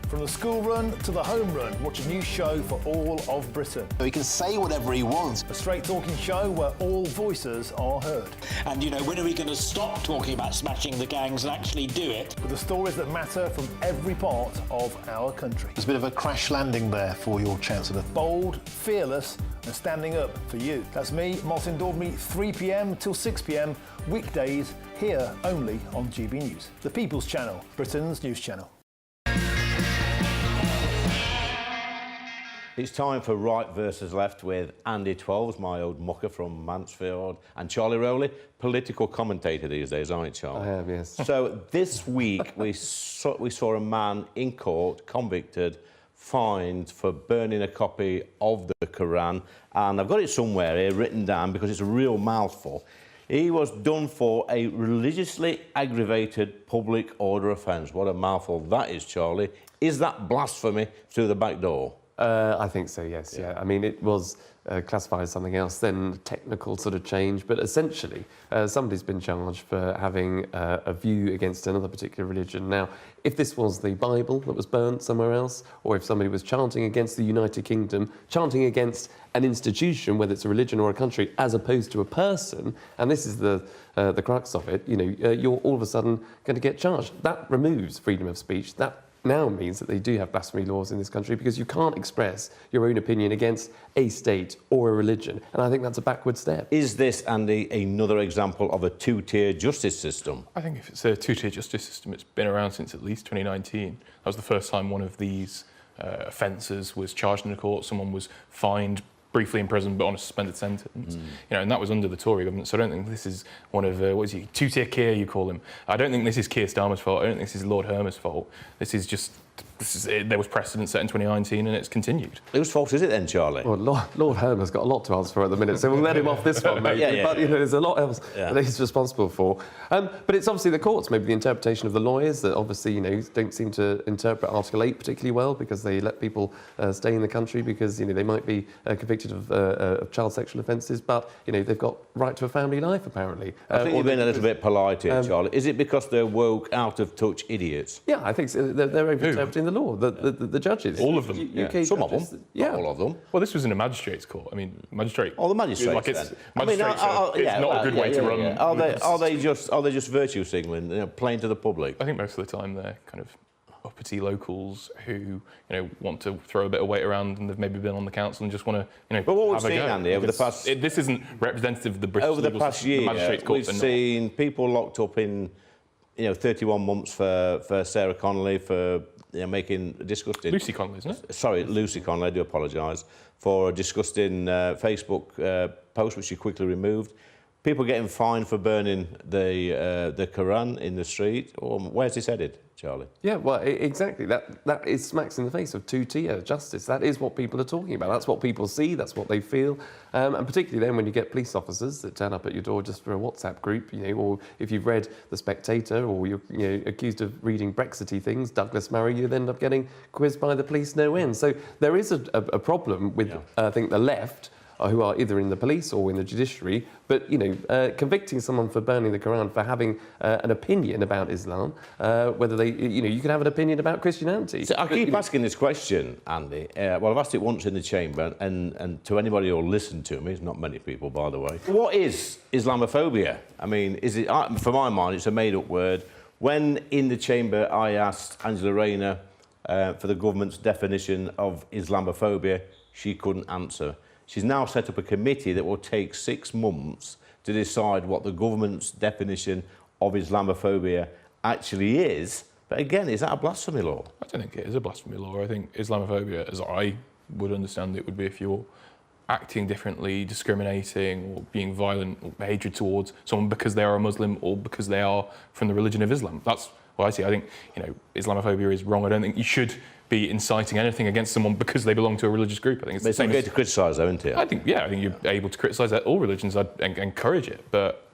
From the school run to the home run, watch a new show for all of Britain. He can say whatever he wants. A straight talking show where all voices are heard. And, you know, when are we going to stop talking about smashing the gangs and actually do it? With the stories that matter from every part of our country. There's a bit of a crash landing there for your Chancellor. Bold, fearless and standing up for you. That's me, Martin Daubney, 3 p.m. till 6 p.m, weekdays, here only on GB News. The People's Channel, Britain's news channel. It's time for Right versus Left with Andy Twelves, my old mucker from Mansfield, and Charlie Rowley, political commentator these days, aren't you, Charlie? I am, yes. So this week we saw a man in court convicted, fined for burning a copy of the Quran, and I've got it somewhere here written down because it's a real mouthful. He was done for a religiously aggravated public order offence. What a mouthful that is, Charlie. Is that blasphemy through the back door? I think so, yes, yeah. I mean, it was classified as something else, then technical sort of change, but essentially somebody's been charged for having a view against another particular religion. Now, if this was the Bible that was burnt somewhere else, or if somebody was chanting against the United Kingdom, chanting against an institution, whether it's a religion or a country, as opposed to a person, and this is the crux of it, you know, you're all of a sudden going to get charged. That removes freedom of speech. That now means that they do have blasphemy laws in this country because you can't express your own opinion against a state or a religion. And I think that's a backward step. Is this, Andy, another example of a two-tier justice system? I think if it's a two-tier justice system, it's been around since at least 2019. That was the first time one of these offences was charged in a court. Someone was fined, briefly in prison, but on a suspended sentence. You know, and that was under the Tory government. So I don't think this is one of what is he, two-tier Keir, you call him. I don't think this is Keir Starmer's fault. I don't think this is Lord Hermer's fault. This is just. There was precedent set in 2019 and it's continued. Whose fault is it then, Charlie? Well, Lord Hermer's got a lot to answer for at the minute, so we'll let him off this one, mate. But you know, there's a lot else that he's responsible for. But it's obviously the courts, maybe the interpretation of the lawyers that obviously, you know, don't seem to interpret Article 8 particularly well because they let people stay in the country because, you know, they might be convicted of child sexual offences, but, you know, they've got right to a family life, apparently. I think you've been a little bit polite here, Charlie. Is it because they're woke, out-of-touch idiots? Yeah, I think so. They're over interpreting the law? The judges? All of them. UK Some judges. of them. Not all of them. Well, this was in a magistrate's court. I mean, magistrate. Oh, the magistrates. Like it's, then. magistrates it's not a good way to run. Are they just virtue signalling, playing to the public? I think most of the time they're kind of uppity locals who want to throw a bit of weight around, and they've maybe been on the council and just want to But what we've have a seen, go. Andy, over the past this isn't representative of the British over the legal past system. year, The magistrates' courts we've are seen people locked up in 31 months for Sarah Connolly for making disgusting Lucy Connolly, isn't it? Sorry, Lucy Connolly. I do apologise for a disgusting Facebook post which she quickly removed. People getting fined for burning the Quran in the street. Where's this headed, Charlie? Yeah, well, exactly. That is smacks in the face of two-tier justice. That is what people are talking about. That's what people see. That's what they feel. And particularly then when you get police officers that turn up at your door just for a WhatsApp group, or if you've read The Spectator, or you're accused of reading Brexity things, Douglas Murray, you end up getting quizzed by the police no end. So there is a problem with, I think, the left, who are either in the police or in the judiciary, but convicting someone for burning the Quran, for having an opinion about Islam, whether they, you can have an opinion about Christianity. So I keep asking this question, Andy. Well, I've asked it once in the chamber, and to anybody who'll listen to me, it's not many people, by the way. What is Islamophobia? I mean, is it? For my mind, it's a made-up word. When in the chamber, I asked Angela Rayner for the government's definition of Islamophobia, she couldn't answer. She's now set up a committee that will take 6 months to decide what the government's definition of Islamophobia actually is. But again, is that a blasphemy law? I don't think it is a blasphemy law. I think Islamophobia, as I would understand it, would be if you're acting differently, discriminating, or being violent, or hatred towards someone because they are a Muslim or because they are from the religion of Islam. That's what I see. I think, Islamophobia is wrong. I don't think you should be inciting anything against someone because they belong to a religious group. I think it's the same. It's okay to criticise, though, isn't it? I think you're able to criticise all religions. I'd encourage it, but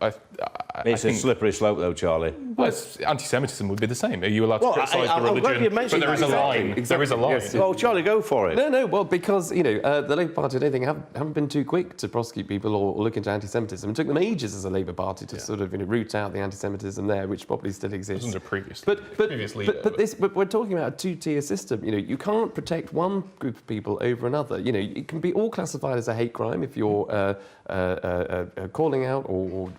it's a slippery slope, though, Charlie. Well, anti-Semitism would be the same. Are you allowed to criticise the religion? I'm glad you mentioned but there is a line. Exactly. There is a line. Yes. Well, Charlie, go for it. No. Well, because the Labour Party, I don't think, haven't been too quick to prosecute people or look into anti-Semitism. It took them ages as a Labour Party to sort of root out the anti-Semitism there, which probably still exists. It was under previous leader. But we're talking about a two-tier system. You can't protect one group of people over another. It can be all classified as a hate crime if you're calling out or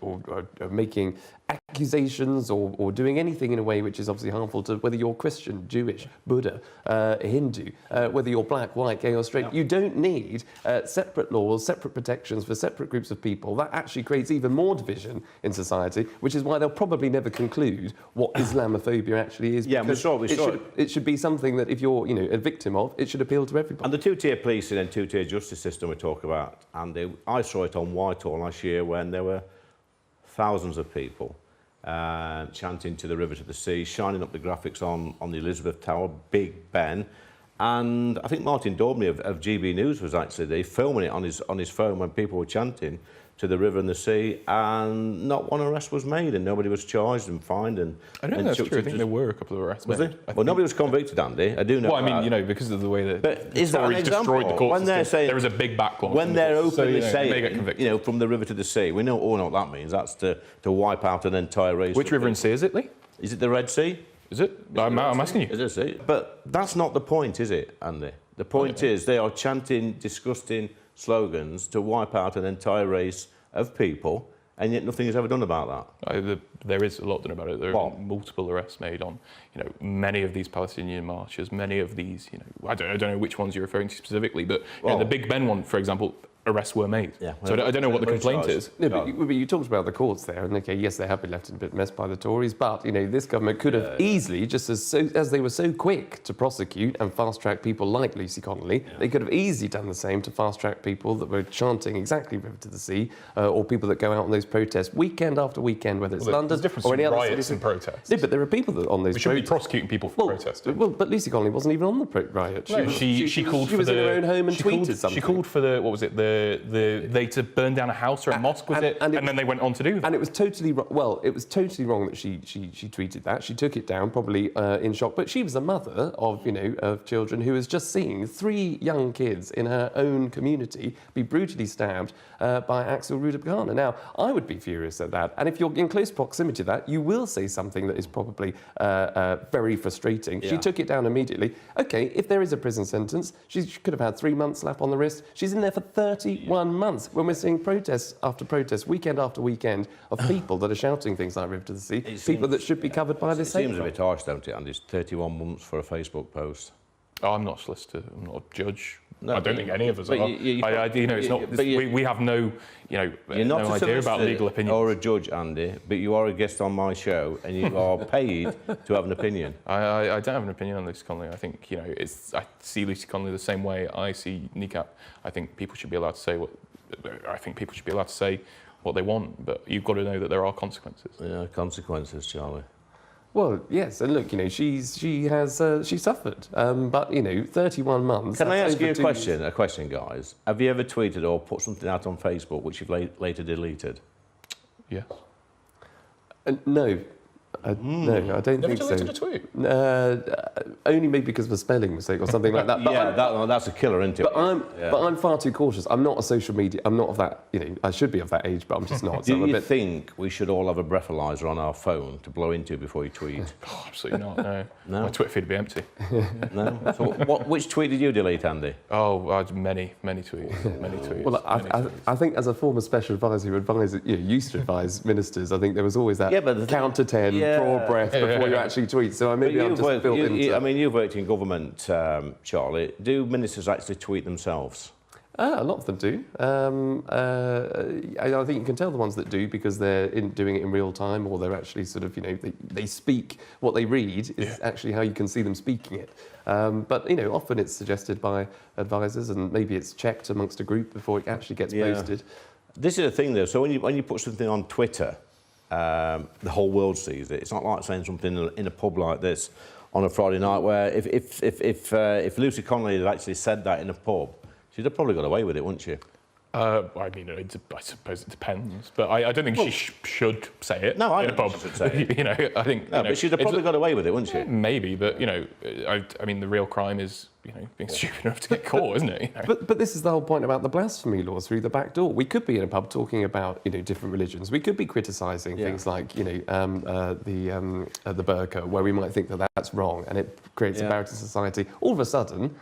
making accusations or doing anything in a way which is obviously harmful to whether you're Christian, Jewish, Buddha, Hindu, whether you're black, white, gay or straight. You don't need separate laws, separate protections for separate groups of people. That actually creates even more division in society, which is why they'll probably never conclude what Islamophobia actually is. Yeah, It should be something that if you're a victim of, it should appeal to everybody. And the two-tier policing and two-tier justice system we talk about, Andy, I saw it on Whitehall last year when there were thousands of people chanting "To the river, to the sea," shining up the graphics on the Elizabeth Tower, Big Ben, and I think Martin Daubney of GBNews was actually there filming it on his phone when people were chanting "To the river and the sea," and not one arrest was made and nobody was charged and fined. And I don't think that's true. I think there were a couple of arrests. Was there? Well, nobody was convicted, Andy. I do know. Well, I mean, because of the way that is that an example? destroyed the court when they're saying there was a big backlog. When they're openly saying, from the river to the sea, we all know what that means. That's to wipe out an entire race. Which river and sea is it, Lee? Is it the Red Sea? Is it? I'm asking you. Is it sea? But that's not the point, is it, Andy? The point is they are chanting disgusting slogans to wipe out an entire race of people, and yet nothing is ever done about that. There is a lot done about it. There are multiple arrests made on, many of these Palestinian marches, many of these, I don't know which ones you're referring to specifically, but the Big Ben one, for example, arrests were made. Yeah, so I don't know what the complaint is. No, but you talked about the courts there, and okay, yes, they have been left in a bit of a mess by the Tories, but this government could have easily, just as they were so quick to prosecute and fast-track people like Lucy Connolly, they could have easily done the same to fast-track people that were chanting exactly "River to the Sea," or people that go out on those protests weekend after weekend, whether it's London or any other riots and protests. No, but there are people that on those. We shouldn't be prosecuting people for protesting. Well, but Lucy Connolly wasn't even on the riot. No, she called for in her own home and tweeted something. She called for the they to burn down a house or a mosque, was it? And then they went on to do that. And it was totally it was totally wrong that she tweeted that. She took it down, probably in shock. But she was a mother of of children who was just seeing 3 young kids in her own community be brutally stabbed by Axel Rudabgana. Now, I would be furious at that. And if you're in close proximity to that, you will say something that is probably very frustrating. Yeah. She took it down immediately. OK, if there is a prison sentence, she could have had 3 months slap on the wrist. She's in there for 31 months when we're seeing protests after protests, weekend after weekend, of people that are shouting things like River to the Sea, people that should be covered by this. It seems a bit harsh, don't it, and it's 31 months for a Facebook post. Oh, I'm not a solicitor. I'm not a judge. No, I don't think any of us but are. it's not. We have no, you're not no a idea about legal opinions. or a judge, Andy, but you are a guest on my show, and you are paid to have an opinion. I don't have an opinion on Lucy Connolly. I think I see Lucy Connolly the same way I see Niqab. I think people should be allowed to say what they want, but you've got to know that there are consequences. Yeah, consequences, Charlie. Well, yes, and look, she suffered, but 31 months. Can I ask you a question, guys? Have you ever tweeted or put something out on Facebook which you've later deleted? Yes. No. No, I don't Never think so. deleted a tweet? Only maybe because of a spelling mistake or something like that. But that's a killer, isn't it? But I'm far too cautious. I'm not a social media. I'm not of that. I should be of that age, but I'm just not. Do you think we should all have a breathalyzer on our phone to blow into before you tweet? Oh, absolutely not. No. No? My Twitter feed would be empty. No. So, which tweet did you delete, Andy? Oh, I had many tweets. Many tweets. Well, I think as a former special advisor who used to advise ministers, I think there was always that count to 10, draw a breath before you actually tweet. So maybe I'm just built into. I mean, you've worked in government, Charlie. Do ministers actually tweet themselves? A lot of them do. I think you can tell the ones that do because they're doing it in real time, or they're actually sort of, they speak what they read is actually how you can see them speaking it. But often it's suggested by advisors, and maybe it's checked amongst a group before it actually gets posted. This is the thing, though. So when you put something on Twitter, the whole world sees it. It's not like saying something in a pub like this on a Friday night, where if Lucy Connolly had actually said that in a pub, she'd have probably got away with it, wouldn't she? I mean, I suppose it depends, but I don't think she should say it. No, I in a don't pub. think she should say it. I think. No, but she'd have probably got away with it, wouldn't she? Maybe, but I mean, the real crime is being stupid enough to get caught, isn't it? But this is the whole point about the blasphemy laws through the back door. We could be in a pub talking about different religions. We could be criticising things like the Burka, where we might think that that's wrong, and it creates a barrier to society. All of a sudden.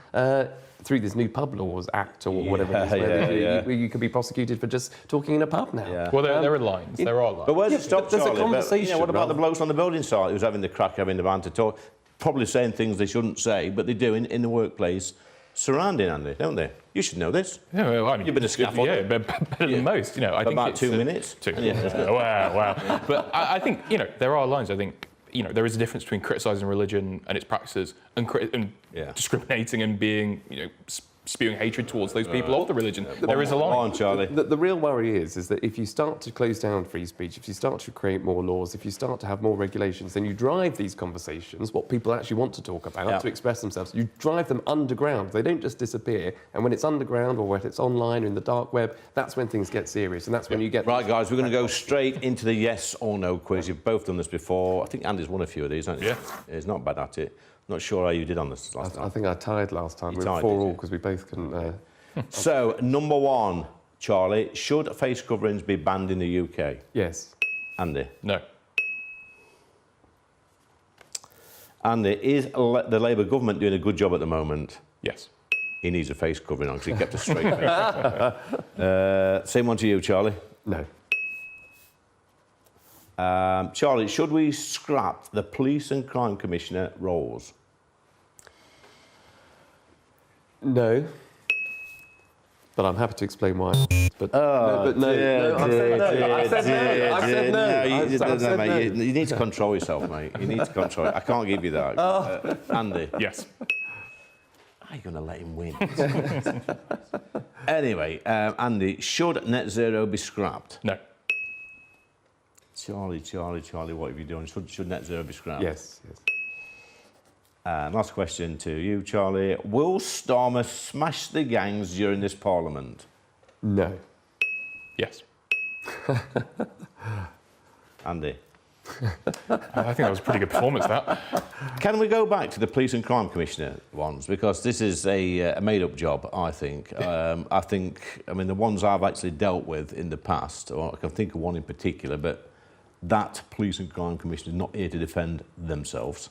Through this new Pub Laws Act or whatever it is, you could be prosecuted for just talking in a pub now. Yeah. Well, there are lines. There are lines. But where's it stop, there's Charlie? a conversation. What about the blokes on the building site who's having the crack, having the banter, talk, probably saying things they shouldn't say, but they do in the workplace, surrounding Andy, don't they? You should know this. Yeah, well, I mean, you've been a scaffold. Yeah, better than most. I think about it's 2 minutes. Wow. But I think there are lines. I think there is a difference between criticising religion and its practices and discriminating and being spewing hatred towards those people of the religion. There is a line. Come on, Charlie. The real worry is that if you start to close down free speech, if you start to create more laws, if you start to have more regulations, then you drive these conversations, what people actually want to talk about, to express themselves, you drive them underground. They don't just disappear. And when it's underground or when it's online or in the dark web, that's when things get serious. And that's when you get... Right, guys, we're going to go straight into the yes or no quiz. You've both done this before. I think Andy's won a few of these, hasn't he? Yeah. He's not bad at it. Not sure how you did on this last time. I think I tied last time. We were 4-4 because we both couldn't... So, number one, Charlie, should face coverings be banned in the UK? Yes. Andy? No. Andy, is the Labour government doing a good job at the moment? Yes. He needs a face covering on because he kept a straight face. Same one to you, Charlie? No. Charlie, should we scrap the Police and Crime Commissioner roles? No. But I'm happy to explain why. But I said no. You need to control yourself, mate. You need to control it. I can't give you that. Andy? Yes. How are you going to let him win? Anyway, Andy, should net zero be scrapped? No. Charlie, what have you done? Should net zero be scrapped? Yes. Last question to you, Charlie. Will Starmer smash the gangs during this Parliament? No. Yes. Andy? I think that was a pretty good performance, that. Can we go back to the Police and Crime Commissioner ones? Because this is a made-up job, I think. I mean, the ones I've actually dealt with in the past, or I can think of one in particular, but that Police and Crime Commissioner is not here to defend themselves.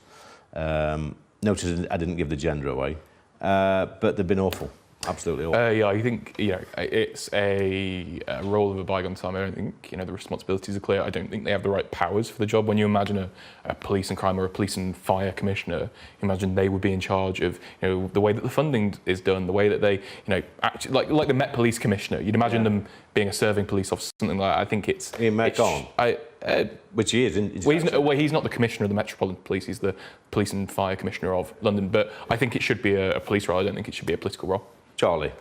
Notice I didn't give the gender away, but they've been awful. Absolutely awful. Yeah, I think, you know, it's a role of a bygone time. I don't think, you know, the responsibilities are clear. I don't think they have the right powers for the job. When you imagine a police and crime or a police and fire commissioner, imagine they would be in charge of, you know, the way that the funding is done, the way that they, you know, actually, like the Met Police Commissioner. You'd imagine them being a serving police officer, something like that. I think it's... which he is, isn't well, he's not the Commissioner of the Metropolitan Police, he's the Police and Fire Commissioner of London, but I think it should be a police role. I don't think it should be a political role. Charlie?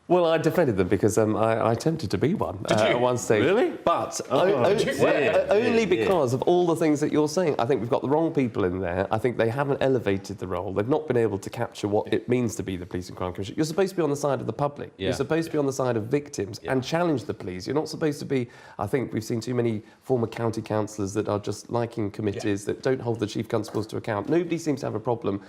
Well, I defended them because I attempted to be one at one stage. Really? But only because of all the things that you're saying. I think we've got the wrong people in there. I think they haven't elevated the role. They've not been able to capture what it means to be the Police and Crime Commissioner. You're supposed to be on the side of the public. You're supposed to be on the side of victims and challenge the police. You're not supposed to be... I think we've seen too many former county councillors that are just liking committees that don't hold the chief constables to account. Nobody seems to have a problem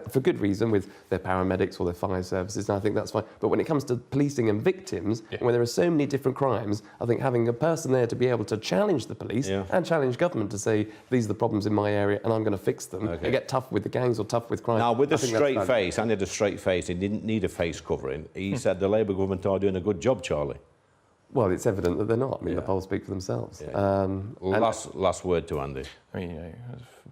for good reason, with their paramedics or their fire services, and I think that's fine. But when it comes to policing and victims, and when there are so many different crimes, I think having a person there to be able to challenge the police and challenge government to say, these are the problems in my area and I'm going to fix them, and get tough with the gangs or tough with crime. Now, with a straight face, and he had a straight face, he didn't need a face covering. He said the Labour government are doing a good job, Charlie. Well, it's evident that they're not. I mean, the polls speak for themselves. Last word to Andy. I mean, you know,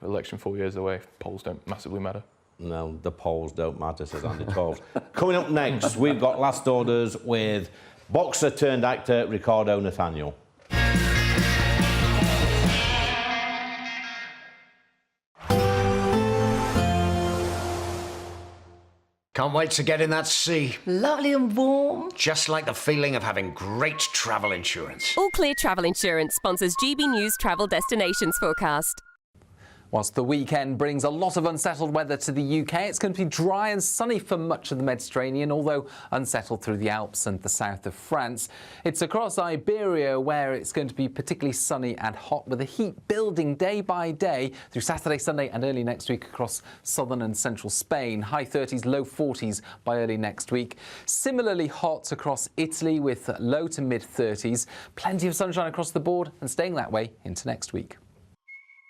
election 4 years away, polls don't massively matter. No, the polls don't matter, says Andy Tolls. Coming up next, we've got Last Orders with boxer turned actor Ricardo Nathaniel. Can't wait to get in that sea. Lovely and warm. Just like the feeling of having great travel insurance. All Clear Travel Insurance sponsors GB News Travel Destinations Forecast. Whilst the weekend brings a lot of unsettled weather to the UK, it's going to be dry and sunny for much of the Mediterranean, although unsettled through the Alps and the south of France. It's across Iberia where it's going to be particularly sunny and hot, with the heat building day by day through Saturday, Sunday and early next week across southern and central Spain. High 30s, low 40s by early next week. Similarly hot across Italy with low to mid 30s. Plenty of sunshine across the board and staying that way into next week.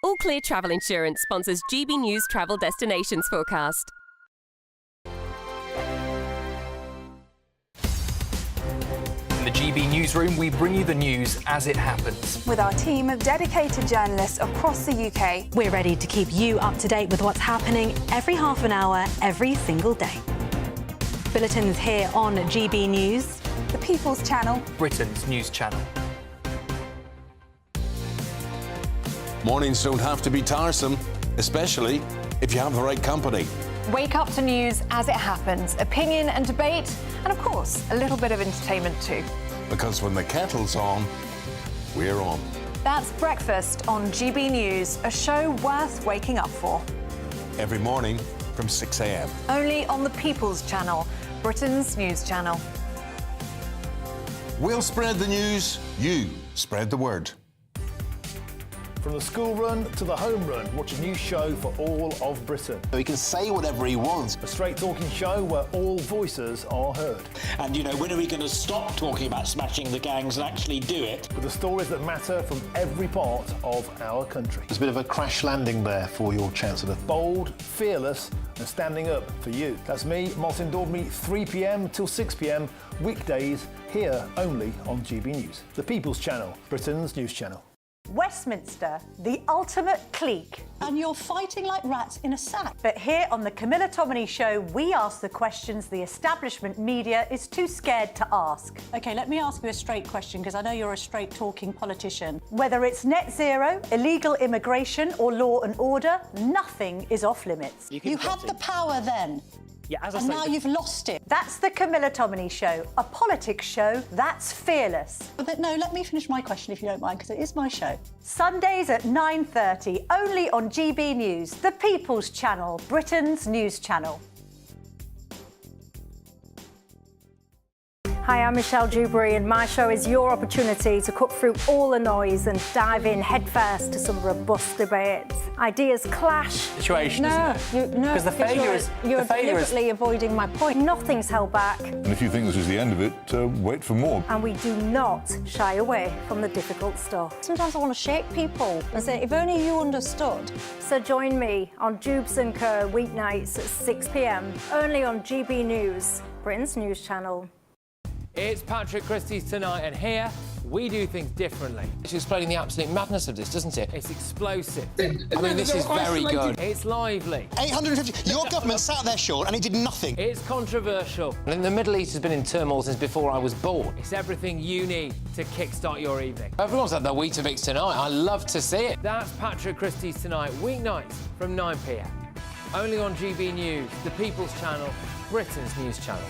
All Clear Travel Insurance sponsors GB News Travel Destinations Forecast. In the GB Newsroom, we bring you the news as it happens. With our team of dedicated journalists across the UK, we're ready to keep you up to date with what's happening every half an hour, every single day. Bulletins here on GB News, the People's Channel, Britain's news channel. Mornings don't have to be tiresome, especially if you have the right company. Wake up to news as it happens, opinion and debate, and of course, a little bit of entertainment too. Because when the kettle's on, we're on. That's Breakfast on GB News, a show worth waking up for. Every morning from 6 a.m. Only on the People's Channel, Britain's news channel. We'll spread the news, you spread the word. From the school run to the home run, watch a new show for all of Britain. He can say whatever he wants. A straight talking show where all voices are heard. And, you know, when are we going to stop talking about smashing the gangs and actually do it? With the stories that matter from every part of our country. There's a bit of a crash landing there for your Chancellor. Bold, fearless and standing up for you. That's me, Martin Daubney, 3 p.m. till 6 p.m, weekdays, here only on GB News. The People's Channel, Britain's news channel. Westminster, the ultimate clique. And you're fighting like rats in a sack. But here on the Camila Tomminy Show, we ask the questions the establishment media is too scared to ask. OK, let me ask you a straight question, because I know you're a straight-talking politician. Whether it's net zero, illegal immigration or law and order, nothing is off limits. You had the power then. Yeah, as I and say, now you've lost it. That's the Camila Tomminy Show, a politics show that's fearless. But no, let me finish my question if you don't mind, because it is my show. Sundays at 9:30, only on GB News, the People's Channel, Britain's news channel. Hi, I'm Michelle Dewberry, and my show is your opportunity to cut through all the noise and dive in headfirst to some robust debates. Ideas clash. Situation, No, isn't it? Because the failure is... You're deliberately avoiding my point. Nothing's held back. And if you think this is the end of it, wait for more. And we do not shy away from the difficult stuff. Sometimes I want to shake people and say, if only you understood. So join me on Dewbs & Co. weeknights at 6 p.m, only on GB News, Britain's news channel. It's Patrick Christys tonight, and here we do things differently. It's explaining the absolute madness of this, doesn't it? It's explosive. I mean, this is very good. It's lively. 850. Your government sat there, Sean, and it did nothing. It's controversial. And the Middle East has been in turmoil since before I was born. It's everything you need to kickstart your evening. Everyone's had their Weetabix tonight. I love to see it. That's Patrick Christys tonight, weeknights from 9 p.m. Only on GB News, the People's Channel, Britain's news channel.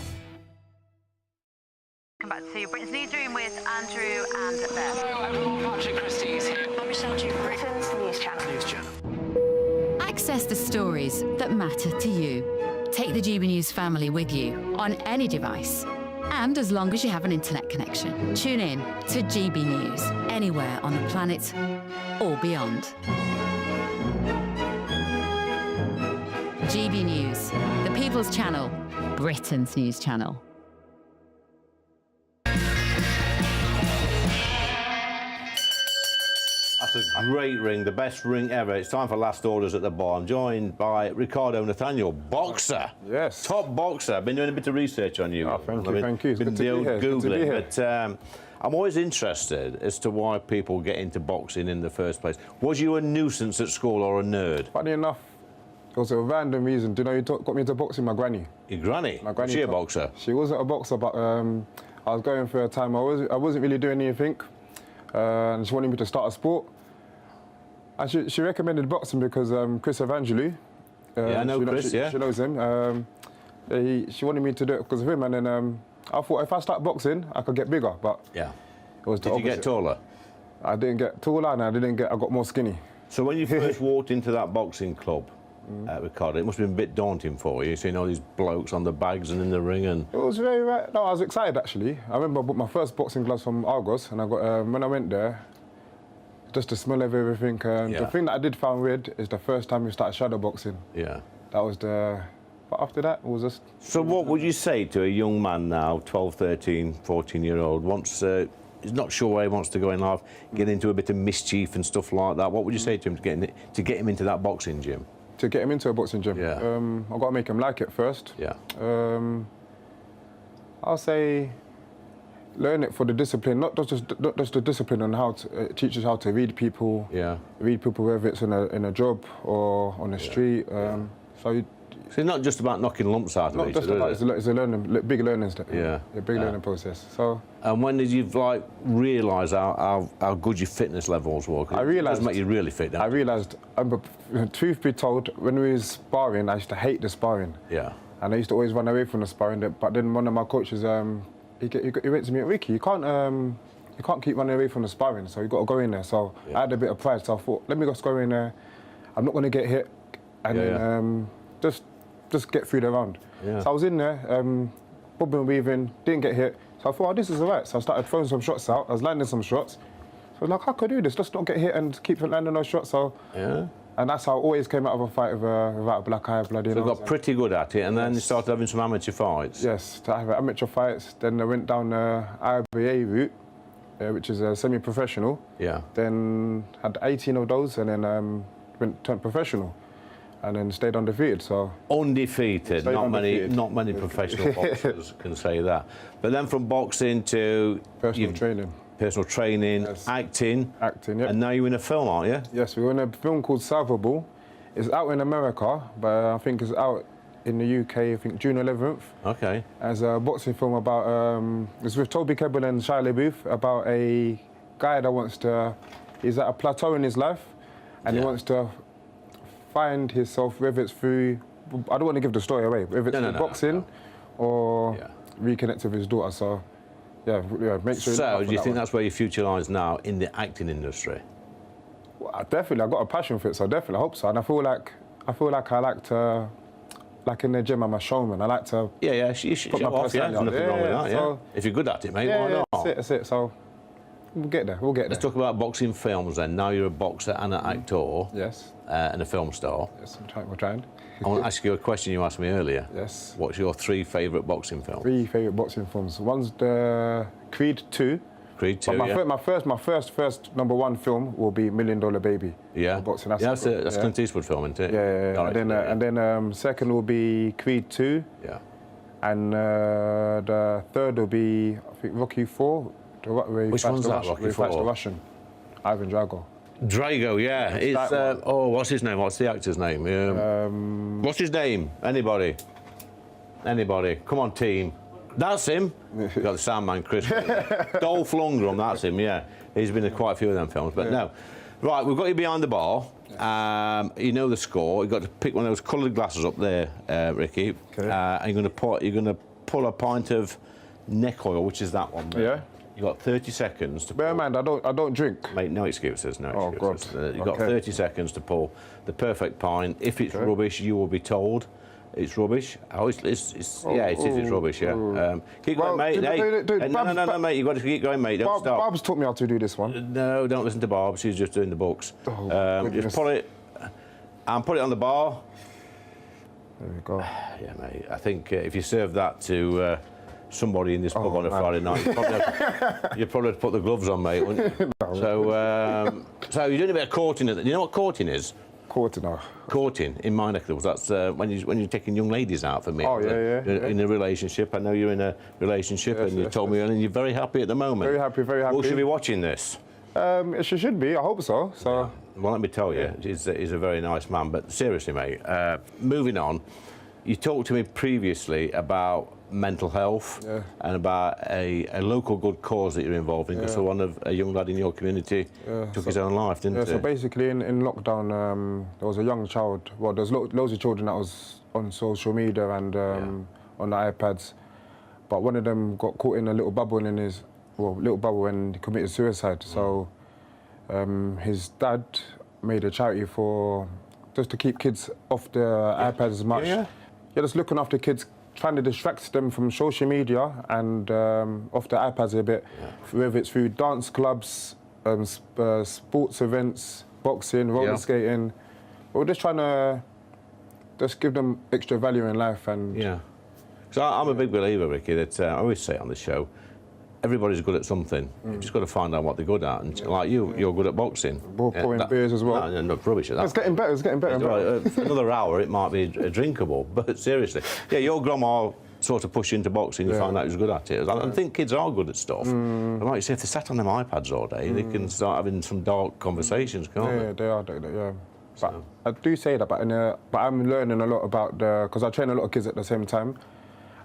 Come back to Britain's Newsroom with Andrew and Beth. Hello everyone, Patrick Christys here. I'm Michelle Dewberry. Britain's news channel. News channel. Access the stories that matter to you. Take the GB News family with you on any device. And as long as you have an internet connection, tune in to GB News anywhere on the planet or beyond. GB News, the People's Channel, Britain's news channel. That's a great ring, the best ring ever. It's time for last orders at the bar. I'm joined by Ricardo Nathaniel, boxer. Yes. Top boxer. I've been doing a bit of research on you. Oh, thank you. It's good to be here. Googling, but I'm always interested as to why people get into boxing in the first place. Was you a nuisance at school or a nerd? Funny enough, it was a random reason. Do you know who got me into boxing? My granny. Your granny? My granny. Was she a boxer? She wasn't a boxer, but I was going through a time I wasn't really doing anything. And she wanted me to start a sport. And she recommended boxing because Chris Evangelou. Yeah, I know Chris, She knows him. She wanted me to do it because of him, and then I thought if I start boxing, I could get bigger, but yeah, it was the Did opposite. you get taller? I didn't get taller, and I got more skinny. So when you first walked into that boxing club, Ricardo, it must have been a bit daunting for you, seeing all these blokes on the bags and in the ring and... It was very right. No, I was excited actually. I remember I bought my first boxing gloves from Argos, and I got when I went there, just the smell of everything. The thing that I did find weird is the first time we started shadow boxing. Yeah. That was the... But after that, it was just... So what would you say to a young man now, 12, 13, 14-year-old, wants... He's not sure where he wants to go in life, get into a bit of mischief and stuff like that. What would you say to him to get him into that boxing gym? To get him into a boxing gym? Yeah. I've got to make him like it first. Yeah. I'll say learn it for the discipline, not just the discipline on how to it teaches how to read people. Yeah. Read people whether it's in a job or on the street. So it's not just about knocking lumps out of each other. It's a big learning step. Yeah. A big learning process. So. And when did you realise how good your fitness levels were? I realised. It does make you really fit. I realised. Truth be told, when we was sparring, I used to hate the sparring. Yeah. And I used to always run away from the sparring. But then one of my coaches, he went to me, Ricky, you can't keep running away from the sparring. So you got to go in there. So I had a bit of pride. So I thought, let me just go in there. I'm not going to get hit, and then just get through the round. Yeah. So I was in there, bobbing and weaving, didn't get hit. So I thought, oh, this is all right. So I started throwing some shots out. I was landing some shots. So I was like, how could I do this? Just not get hit and keep landing those shots. So and that's how I always came out of a fight without a black eye, bloody. So you got pretty good at it, and then you started having some amateur fights. Yes, to have amateur fights. Then I went down the IBA route, which is a semi-professional. Yeah. Then had 18 of those, and then turned professional. And then stayed undefeated. So undefeated. Not many professional boxers can say that. But then from boxing to personal training, yes. acting, yep. And now you're in a film, aren't you? Yes, we're in a film called Salvable. It's out in America, but I think it's out in the UK. I think June 11th. Okay. As a boxing film about it's with Toby Kebbell and Shia LaBeouf about a guy that wants to. He's at a plateau in his life, and he wants to find himself, whether it's through, I don't want to give the story away, whether it's through boxing or reconnect with his daughter. So, make sure. So, do you think that's where your future lies now, in the acting industry? Well, definitely, I've got a passion for it, so definitely I hope so. And I feel like I like like in the gym, I'm a showman. I like to you should put show my off, personality out. nothing wrong with that, so, If you're good at it, mate, why not? That's it. So we'll get there. Let's talk about boxing films then. Now you're a boxer and an actor. Yes. And a film star. Yes, we're trying. I want to ask you a question you asked me earlier. Yes. What's your 3 favourite boxing films? 3 favourite boxing films. One's the Creed 2. Creed 2, but my first #1 film will be $1 Million Baby. Yeah. Boxing. That's Clint Eastwood film, isn't it? Yeah. And then second will be Creed 2. Yeah. And the third will be, I think, Rocky 4. Which one's that, Rocky 4? The Russian, Ivan Drago. Drago, yeah. It's what's his name? What's the actor's name? What's his name? Anybody? Come on, team. That's him. You've got the sound man, Chris. Dolph Lundgren, that's him, yeah. He's been in quite a few of them films, but no. Right, we've got you behind the bar. You know the score. You've got to pick one of those coloured glasses up there, Ricky. Okay. And you're going to pull a pint of neck oil, which is that one there. Yeah. You've got 30 seconds to bear in mind, I don't drink. Mate, no excuses, no excuses. God. You've got 30 seconds to pull the perfect pint. If it's rubbish, you will be told it's rubbish. Oh, it is, it's rubbish, yeah. Keep going, mate. No, mate, you've got to keep going, mate. Don't stop. Barb's taught me how to do this one. No, don't listen to Barb. She's just doing the books. Just pull it and put it on the bar. There we go. Yeah, mate. I think if you serve that to somebody in this pub on a Friday night, you'd probably have to put the gloves on, mate, wouldn't you? So you're doing a bit of courting. You know what courting is? Courting in my neck of the woods. That's when you're taking young ladies out for me. In a relationship. I know you're in a relationship, and you told me, and you're very happy at the moment. Very happy. Who should be watching this? She should be. I hope so. Yeah. Well, let me tell you, he's a very nice man. But seriously, mate, moving on, you talked to me previously about mental health and about a local good cause that you're involved in. Because a young lad in your community took his own life, didn't he? So basically, in lockdown, there was a young child. Well, there's loads of children that was on social media and on the iPads, but one of them got caught in a little bubble when he committed suicide. So his dad made a charity just to keep kids off the iPads as much. Yeah, just looking after kids, trying to distract them from social media and off the iPads a bit, whether it's through dance clubs, sports events, boxing, roller skating. We're just trying to give them extra value in life. And so I'm a big believer, Ricky, that I always say it on the show, everybody's good at something. You've just got to find out what they're good at. And like you're good at boxing. Pouring beers as well. No, rubbish at that. It's getting better. For another hour, it might be drinkable. But seriously, your grandma sort of pushed you into boxing. You found out you was good at it. I think kids are good at stuff. And like you say, if they sat on them iPads all day, they can start having some dark conversations, can't they? Yeah, they are. But I do say that. But I'm learning a lot about because I train a lot of kids at the same time.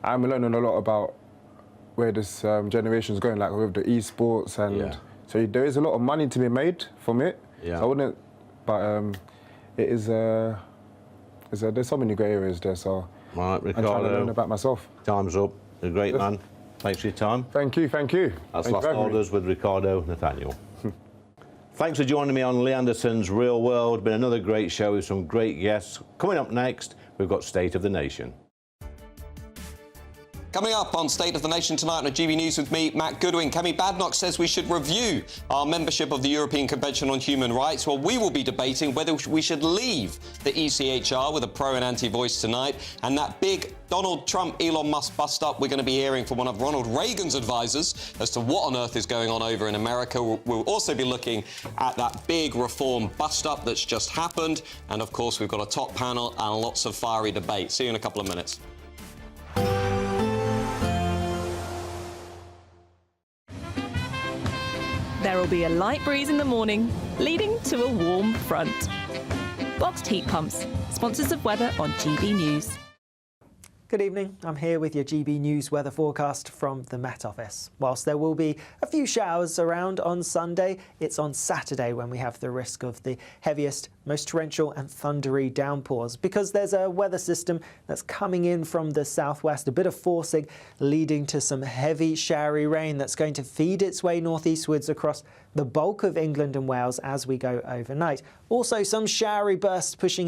I'm learning a lot about where this generation's going, like with the esports, and so there is a lot of money to be made from it. So I wouldn't, but it is. There's so many grey areas there. So right, Ricardo, I'm trying to learn about myself. Time's up. You're a great man. Thanks for your time. Thank you. That's Lost Orders with Ricardo Nathaniel. Thanks for joining me on Lee Anderson's Real World. Been another great show with some great guests. Coming up next, we've got State of the Nation. Coming up on State of the Nation tonight on GB News with me, Matt Goodwin. Kemi Badenoch says we should review our membership of the European Convention on Human Rights. Well, we will be debating whether we should leave the ECHR with a pro and anti voice tonight. And that big Donald Trump, Elon Musk bust-up, we're going to be hearing from one of Ronald Reagan's advisors as to what on earth is going on over in America. We'll also be looking at that big reform bust-up that's just happened. And, of course, we've got a top panel and lots of fiery debate. See you in a couple of minutes. There will be a light breeze in the morning, leading to a warm front. Boxed heat pumps, sponsors of weather on GB News. Good evening, I'm here with your GB News weather forecast from the Met Office. Whilst there will be a few showers around on Sunday, it's on Saturday when we have the risk of the heaviest, most torrential and thundery downpours, because there's a weather system that's coming in from the southwest, a bit of forcing leading to some heavy showery rain that's going to feed its way northeastwards across the bulk of England and Wales as we go overnight. Also some showery bursts pushing